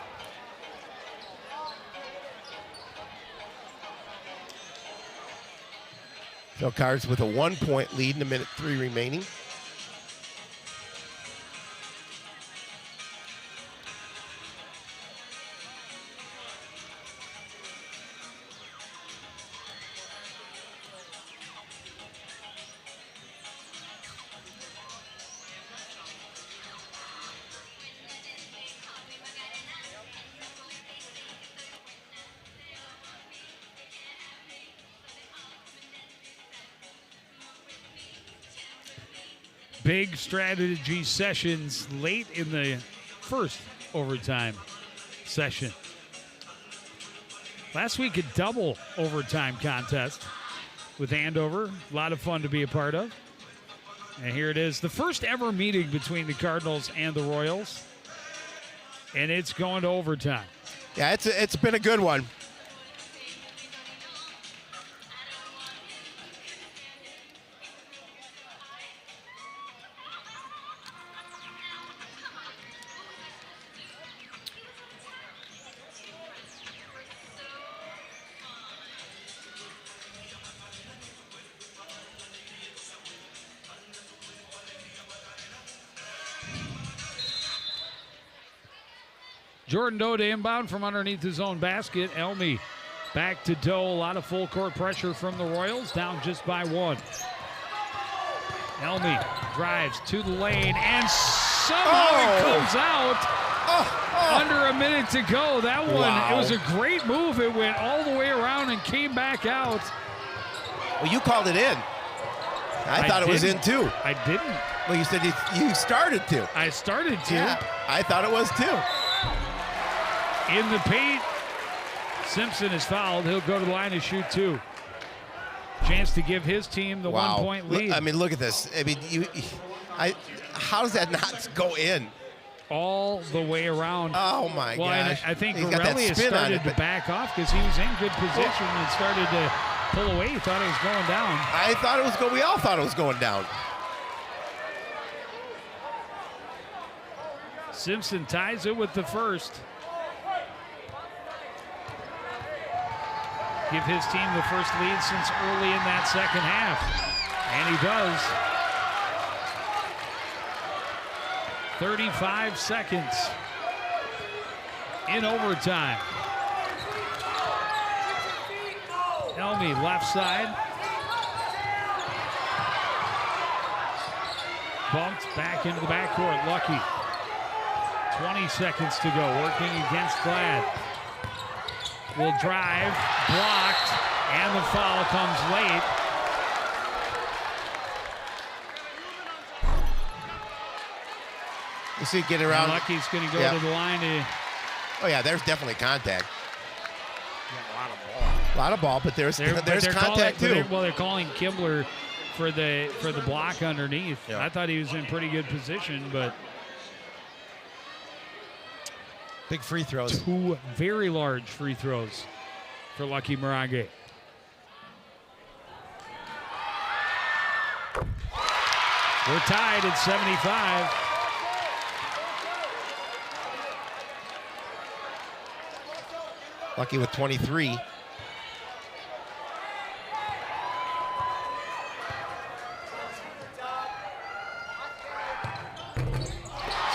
Phil Cards with a 1-point lead in 1:03 remaining. Big strategy sessions late in the first overtime session. Last week, a double overtime contest with Andover. A lot of fun to be a part of. And here it is, the first ever meeting between the Cardinals and the Royals. And it's going to overtime. Yeah, it's been a good one. Jordan Doe to inbound from underneath his own basket. Elmy back to Doe. A lot of full court pressure from the Royals. Down just by one. Elmy drives to the lane and somehow it comes out under a minute to go. That one, it was a great move. It went all the way around and came back out. Well, you called it in. I thought it was in too. I didn't. Well, you said you started to. I started to. Yeah, I thought it was too. In the paint, Simpson is fouled. He'll go to the line to shoot 2. Chance to give his team the 1-point lead. I mean, look at this. I mean, how does that not go in? All the way around. Oh my gosh! I think Aurelius started to back off because he was in good position and started to pull away. He thought it was going down. I thought it was going. We all thought it was going down. Simpson ties it with the first. Give his team the first lead since early in that second half. And he does. 35 seconds in overtime. Elmy left side. Bumped back into the backcourt. Lucky. 20 seconds to go. Working against Glad. Will drive. Blocked. And the foul comes late. You see it get around. And Lucky's going to go to the line. Oh, yeah, there's definitely contact. A lot of ball, but there's contact too. They're calling Kimbler for the block underneath. Yeah. I thought he was in pretty good position, but big free throws. 2 very large free throws for Lucky Morange. We're tied at 75. Lucky with 23.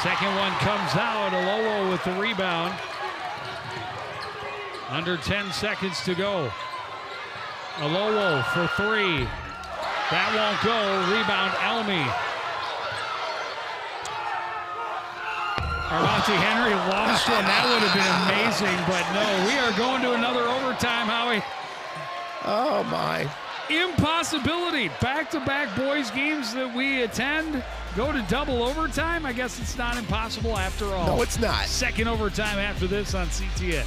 Second one comes out. Alowo with the rebound. Under 10 seconds to go. Alowo for 3. That won't go. Rebound, Elmy. Armonte Henry launched one. That would have been amazing, but no. We are going to another overtime, Howie. Oh, my. Impossibility. Back-to-back boys games that we attend go to double overtime. I guess it's not impossible after all. No, it's not. Second overtime after this on CTN.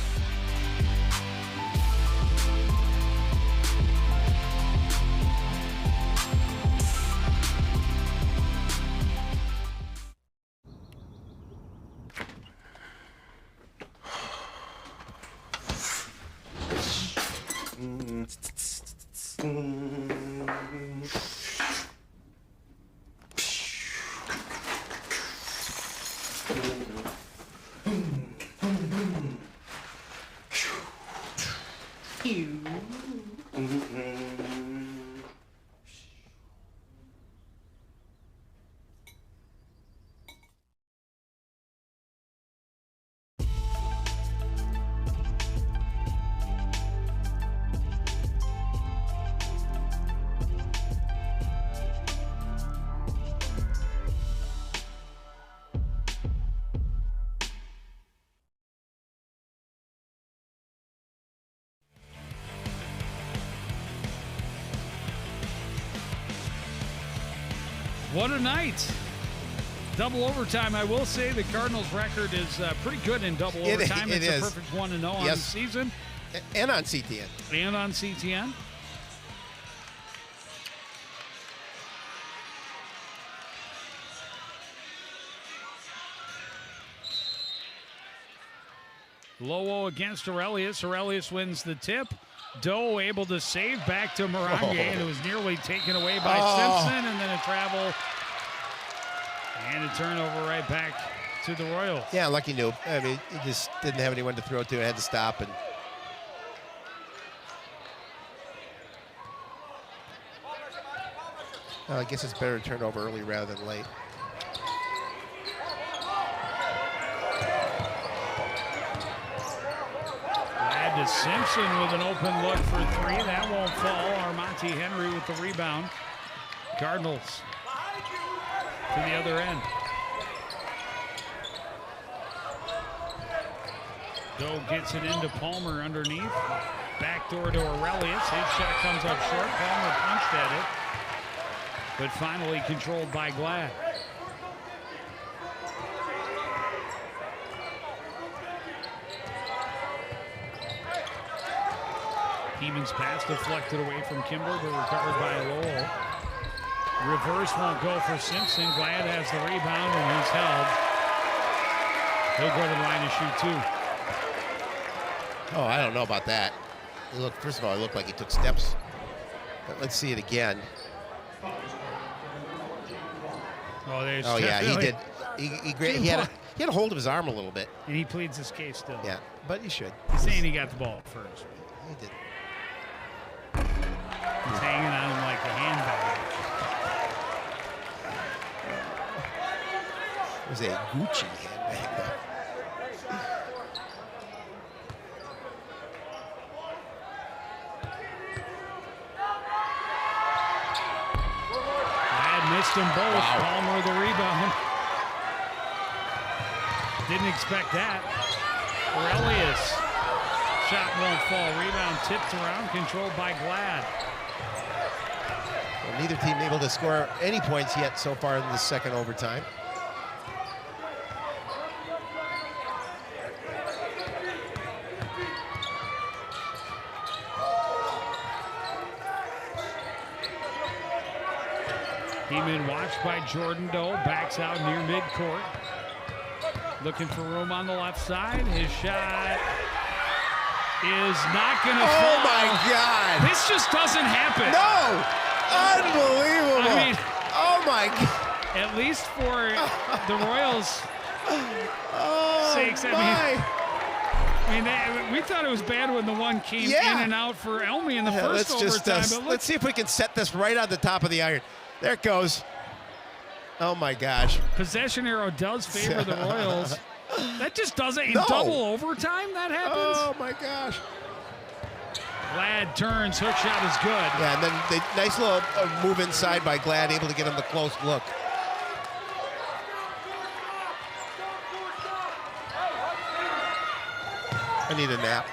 What a night. Double overtime. I will say the Cardinals' record is pretty good in double overtime. It's a perfect 1-0 on the season. And on CTN. And on CTN. Lowo against Aurelius. Aurelius wins the tip. Doe able to save back to Morange, and it was nearly taken away by Simpson, and then a travel and a turnover right back to the Royals. Yeah, Lucky knew. I mean, he just didn't have anyone to throw to and had to stop. And I guess it's better to turn over early rather than late. To Simpson with an open look for 3. That won't fall. Armonte Henry with the rebound. Cardinals to the other end. Doe gets it into Palmer underneath. Backdoor to Aurelius. His shot comes up short. Palmer punched at it, but finally controlled by Glad. Heeman's pass deflected away from Kimber, but recovered by Lowell. Reverse won't go for Simpson. Glad has the rebound and he's held. He'll go to the line to shoot two. Oh, I don't know about that. First of all, it looked like he took steps. But let's see it again. Oh, yeah, he did. He had a hold of his arm a little bit. And he pleads his case still. Yeah, but he should. He's saying he got the ball first. He did. He's hanging on him like a handbag. It was a Gucci handbag, though. Missed them both. Wow. Palmer the rebound. Didn't expect that. Aurelius. Shot won't fall. Rebound tipped around, controlled by Glad. Well, neither team able to score any points yet so far in the second overtime. Heeman watched by Jordan Doe, backs out near midcourt. Looking for room on the left side. His shot is not going to fall. Oh my God. This just doesn't happen. No! Unbelievable. I mean, oh my God. At least for the Royals' sakes. We thought it was bad when the one came in and out for Elmy in the first overtime. Let's see if we can set this right on the top of the iron. There it goes. Oh my gosh. Possession arrow does favor the Royals. That just doesn't. In double overtime, that happens. Oh my gosh. Glad turns. Hook shot is good. Yeah, and then the nice little move inside by Glad, able to get him the close look. I need a nap.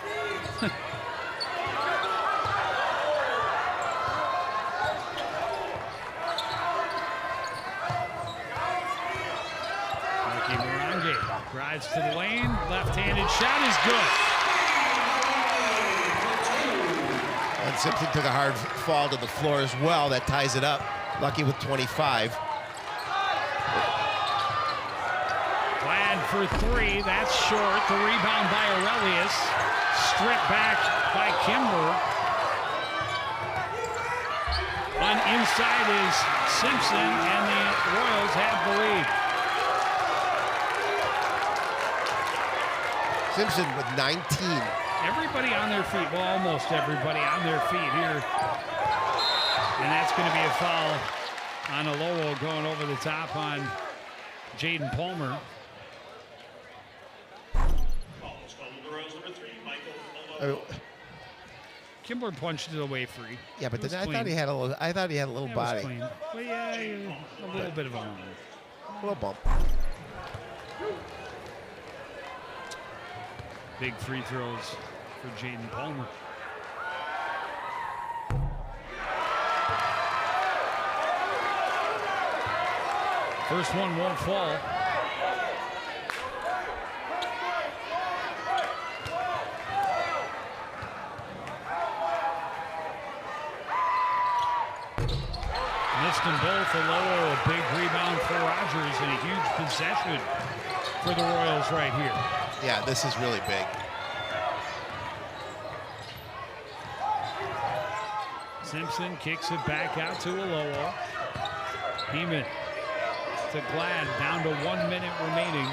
Drives to the lane, left-handed shot is good. And Simpson took a hard fall to the floor as well. That ties it up. Lucky with 25. Glad for three, that's short. The rebound by Aurelius. Stripped back by Kimber. On inside is Simpson, and the Royals have the lead. Simpson with 19. Everybody on their feet, well, almost everybody on their feet here. And that's going to be a foul on Alowo going over the top on Jaden Palmer. Kimber punched it away free. Yeah, but then I thought he had a little body. Clean. But yeah, a little bit of a little bump. Big free throws for Jaden Palmer. First one won't fall. Missed them both. A big rebound for Rogers and a huge possession for the Royals right here. Yeah, this is really big. Simpson kicks it back out to Alowo. Heeman to Glad, down to 1 minute remaining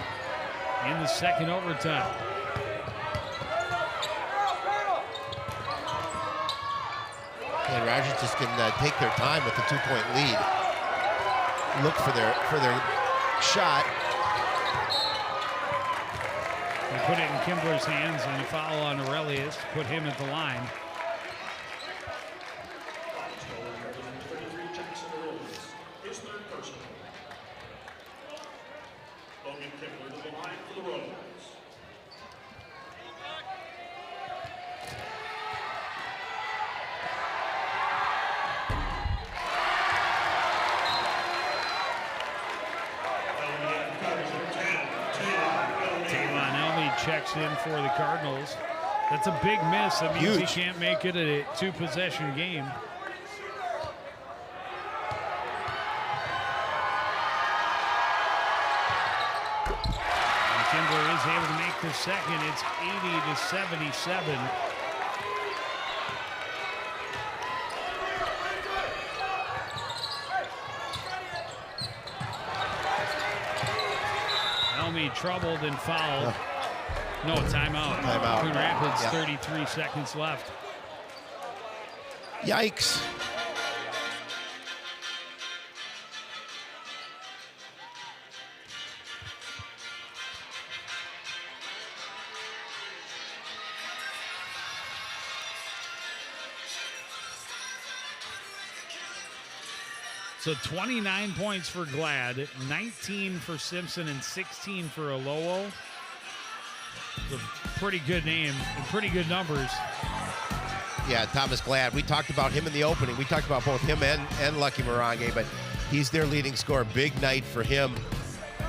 in the second overtime. And Rogers just can take their time with the 2-point lead. Look for their shot. They put it in Kimber's hands, and a foul on Aurelius to put him at the line. checks in for the Cardinals. That's a big miss. That means Huge. he can't make it a 2-possession game. And Kimbler is able to make the second. It's 80-77. Elmy troubled and fouled. No, timeout. Timeout. Coon Rapids, Yeah. 33 seconds left. Yikes. So 29 points for Glad, 19 for Simpson, and 16 for Alowo. It's a pretty good name and pretty good numbers. Yeah, Thomas Glad. We talked about him in the opening. We talked about both him and Lucky Morange, but he's their leading scorer. Big night for him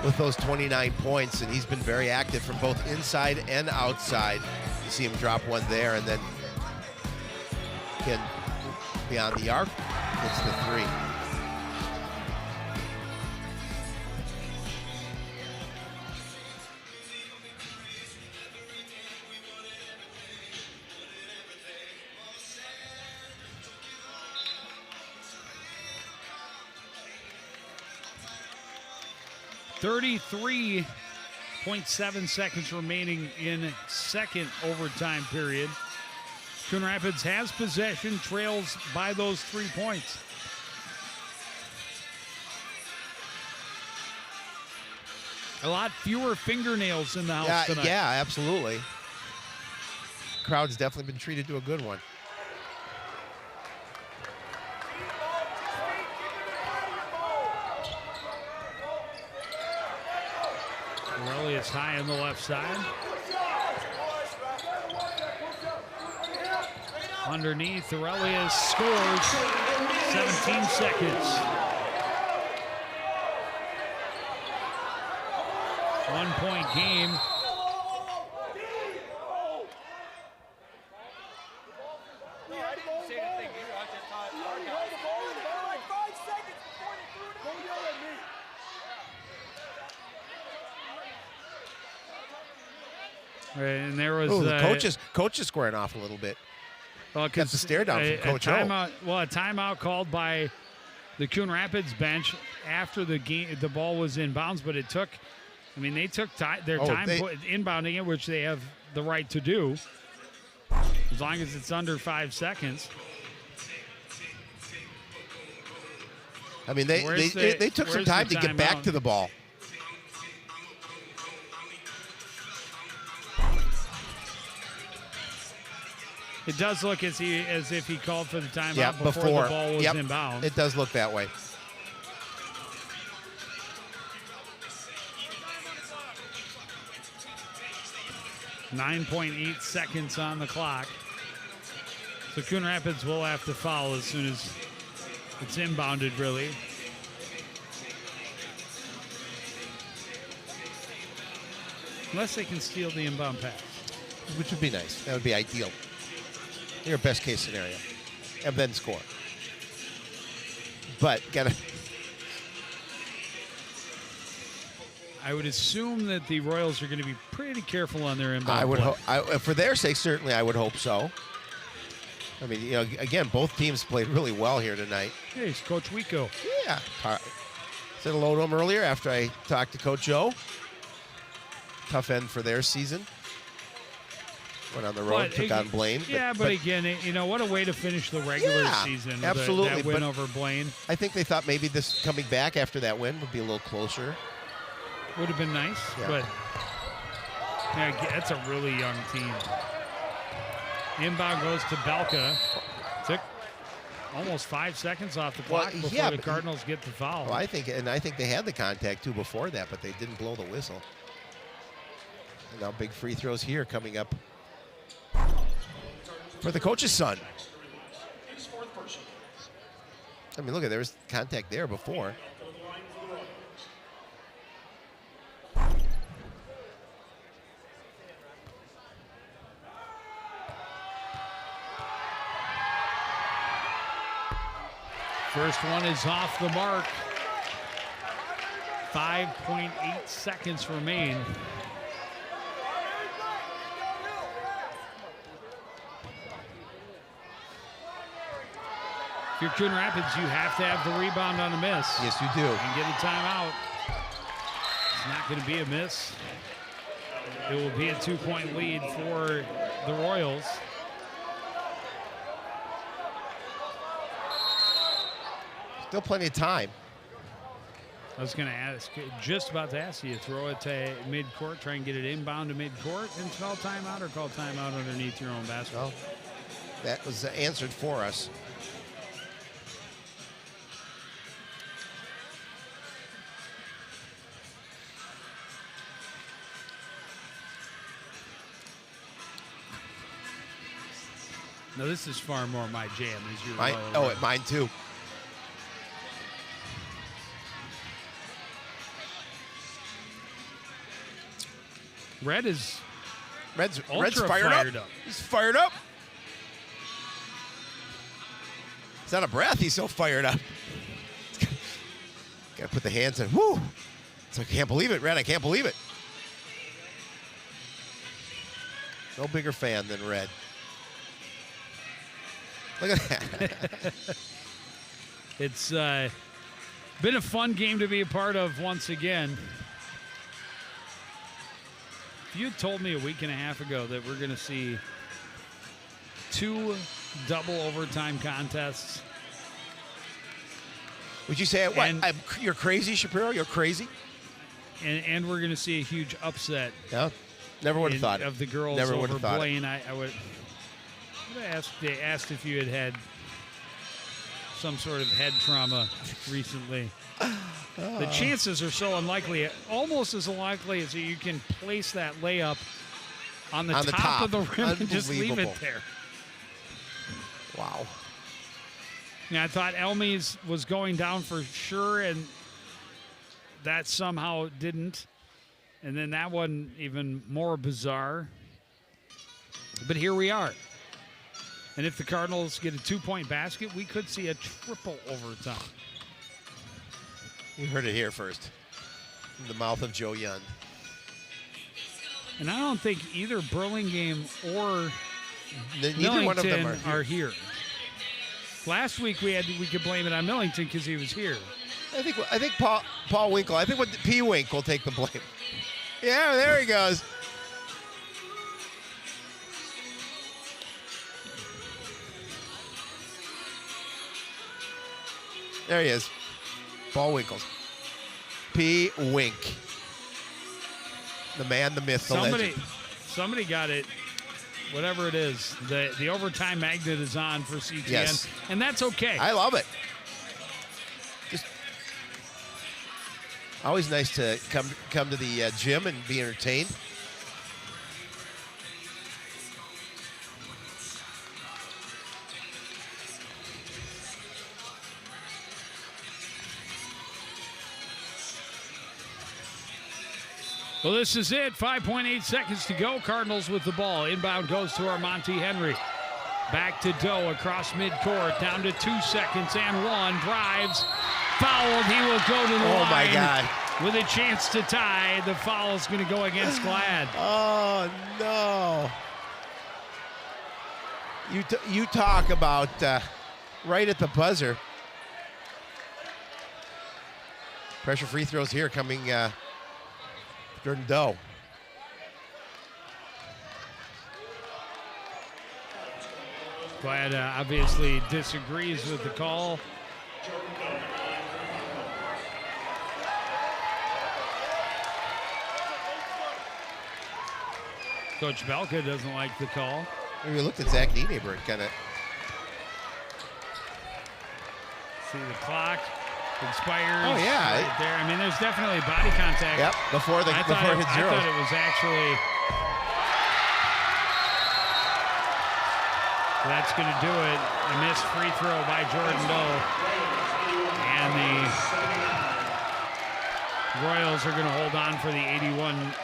with those 29 points, and he's been very active from both inside and outside. You see him drop one there, and then again, beyond the arc, it's the three. .7 seconds remaining in second overtime period. Coon Rapids has possession, trails by those 3 points. A lot fewer fingernails in the house tonight. Yeah, absolutely. Crowd's definitely been treated to a good one. Aurelius high on the left side. Underneath, Aurelius scores. 17 seconds. 1 point game. And there was the coach is squaring off a little bit. Well, got the stare down from Coach O. A timeout called by the Coon Rapids bench after the game. The ball was in bounds, but it took. I mean, they took their time inbounding it, which they have the right to do, as long as it's under 5 seconds. I mean, they took some time to get back to the ball. It does look as if he called for the timeout before the ball was inbound. It does look that way. .8 seconds on the clock. So Coon Rapids will have to foul as soon as it's inbounded, really. Unless they can steal the inbound pass. Which would be nice. That would be ideal. Your best case scenario. And then score. But I would assume that the Royals are going to be pretty careful on their inbound. I would hope, for their sake, certainly I would hope so. I mean, again, both teams played really well here tonight. Hey, it's Coach Wico. Yeah. Said hello to him earlier after I talked to Coach O. Tough end for their season. Went on the road, took on Blaine. Yeah, but again, what a way to finish the regular season. Absolutely. That win over Blaine. I think they thought maybe this coming back after that win would be a little closer. Would have been nice, but that's a really young team. Inbound goes to Belka. Took almost 5 seconds off the clock before the Cardinals get the foul. Well, I think they had the contact too before that, but they didn't blow the whistle. And now big free throws here coming up for the coach's son. I mean, look, there was contact there before. First one is off the mark. 5.8 seconds remain. If you're Coon Rapids, you have to have the rebound on a miss. Yes, you do. And get a timeout. It's not going to be a miss. It will be a 2-point lead for the Royals. Still plenty of time. I was going to ask, just about to ask you, throw it to midcourt, try and get it inbound to midcourt and call timeout, or call timeout underneath your own basket? Well, that was answered for us. No, this is far more my jam. Is your Mine, mine too. Red's fired up. He's fired up. He's out of breath. He's so fired up. Got to put the hands in. Woo! It's like, I can't believe it, Red. I can't believe it. No bigger fan than Red. Look at that. It's been a fun game to be a part of once again. If you had told me a week and a half ago that we're going to see 2 double overtime contests. Would you say, what? You're crazy, Shapiro? You're crazy? And we're going to see a huge upset. Yeah. Never would have thought it. Of the girls Never over thought Blaine. I would have asked if you had some sort of head trauma recently. The chances are so unlikely, almost as unlikely as you can place that layup on the top of the rim and just leave it there. Wow. Yeah, I thought Elmies was going down for sure, and that somehow didn't. And then that one even more bizarre. But here we are. And if the Cardinals get a 2-point basket, we could see a triple overtime. You heard it here first. In the mouth of Joe Young. And I don't think either Burlingame or neither one of them are here. Last week we could blame it on Millington because he was here. I think Paul Winkle. I think P. Wink will take the blame. Yeah, there he goes. There he is. Paul Winkles. P. Wink. The man, the myth, the legend. Somebody got it. Whatever it is, the overtime magnet is on for CTN, yes. And that's okay. I love it. Just always nice to come to the gym and be entertained. Well, this is it. 5.8 seconds to go. Cardinals with the ball. Inbound goes to Armonte Henry. Back to Doe across midcourt. Down to 2 seconds and 1. Drives. Fouled. He will go to the line. Oh, my God. With a chance to tie. The foul is going to go against Glad. Oh, no. You talk about right at the buzzer. Pressure free throws here coming Jordan Doe. Glad obviously disagrees with the call. Coach Belka doesn't like the call. We looked at Zach Nienaber and kind of. See the clock expires. Oh yeah, right there. I mean, there's definitely body contact. Yep, before it hit zero. I thought it was actually. That's going to do it. A missed free throw by Jordan Doe, and the Royals are going to hold on for the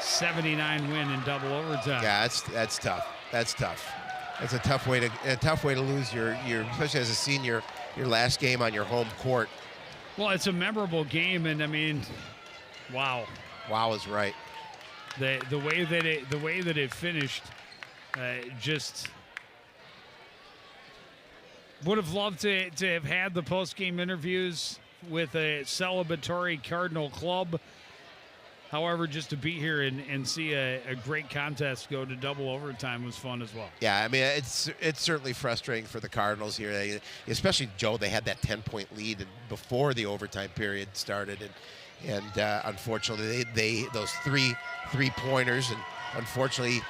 81-79 win in double overtime. Yeah, that's tough. That's tough. That's a tough way to lose your especially as a senior, your last game on your home court. Well, it's a memorable game, and I mean, wow. Wow is right. The way that it finished, just would have loved to have had the post-game interviews with a celebratory Cardinal club. However, just to be here and see a great contest go to double overtime was fun as well. Yeah, I mean, it's certainly frustrating for the Cardinals here, especially Joe. They had that 10-point lead before the overtime period started, and unfortunately, they those three-pointers, and unfortunately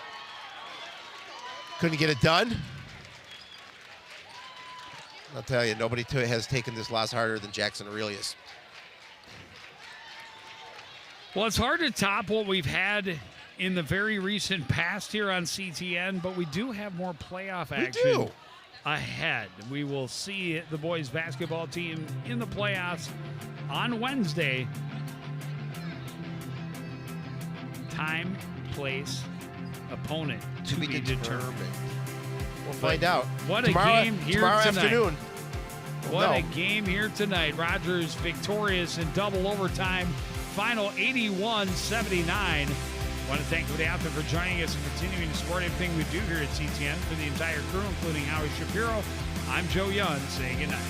couldn't get it done. I'll tell you, nobody has taken this loss harder than Jackson Aurelius. Well, it's hard to top what we've had in the very recent past here on CTN, but we do have more playoff action ahead. We will see the boys basketball team in the playoffs on Wednesday. Time, place, opponent to be determined. We'll find out. What tomorrow, a game here tomorrow tonight. Afternoon. What a game here tonight. Rogers victorious in double overtime. Final 81-79. I want to thank Cody Outfit for joining us and continuing to support everything we do here at CTN. For the entire crew, including Howie Shapiro, I'm Joe Young, saying goodnight.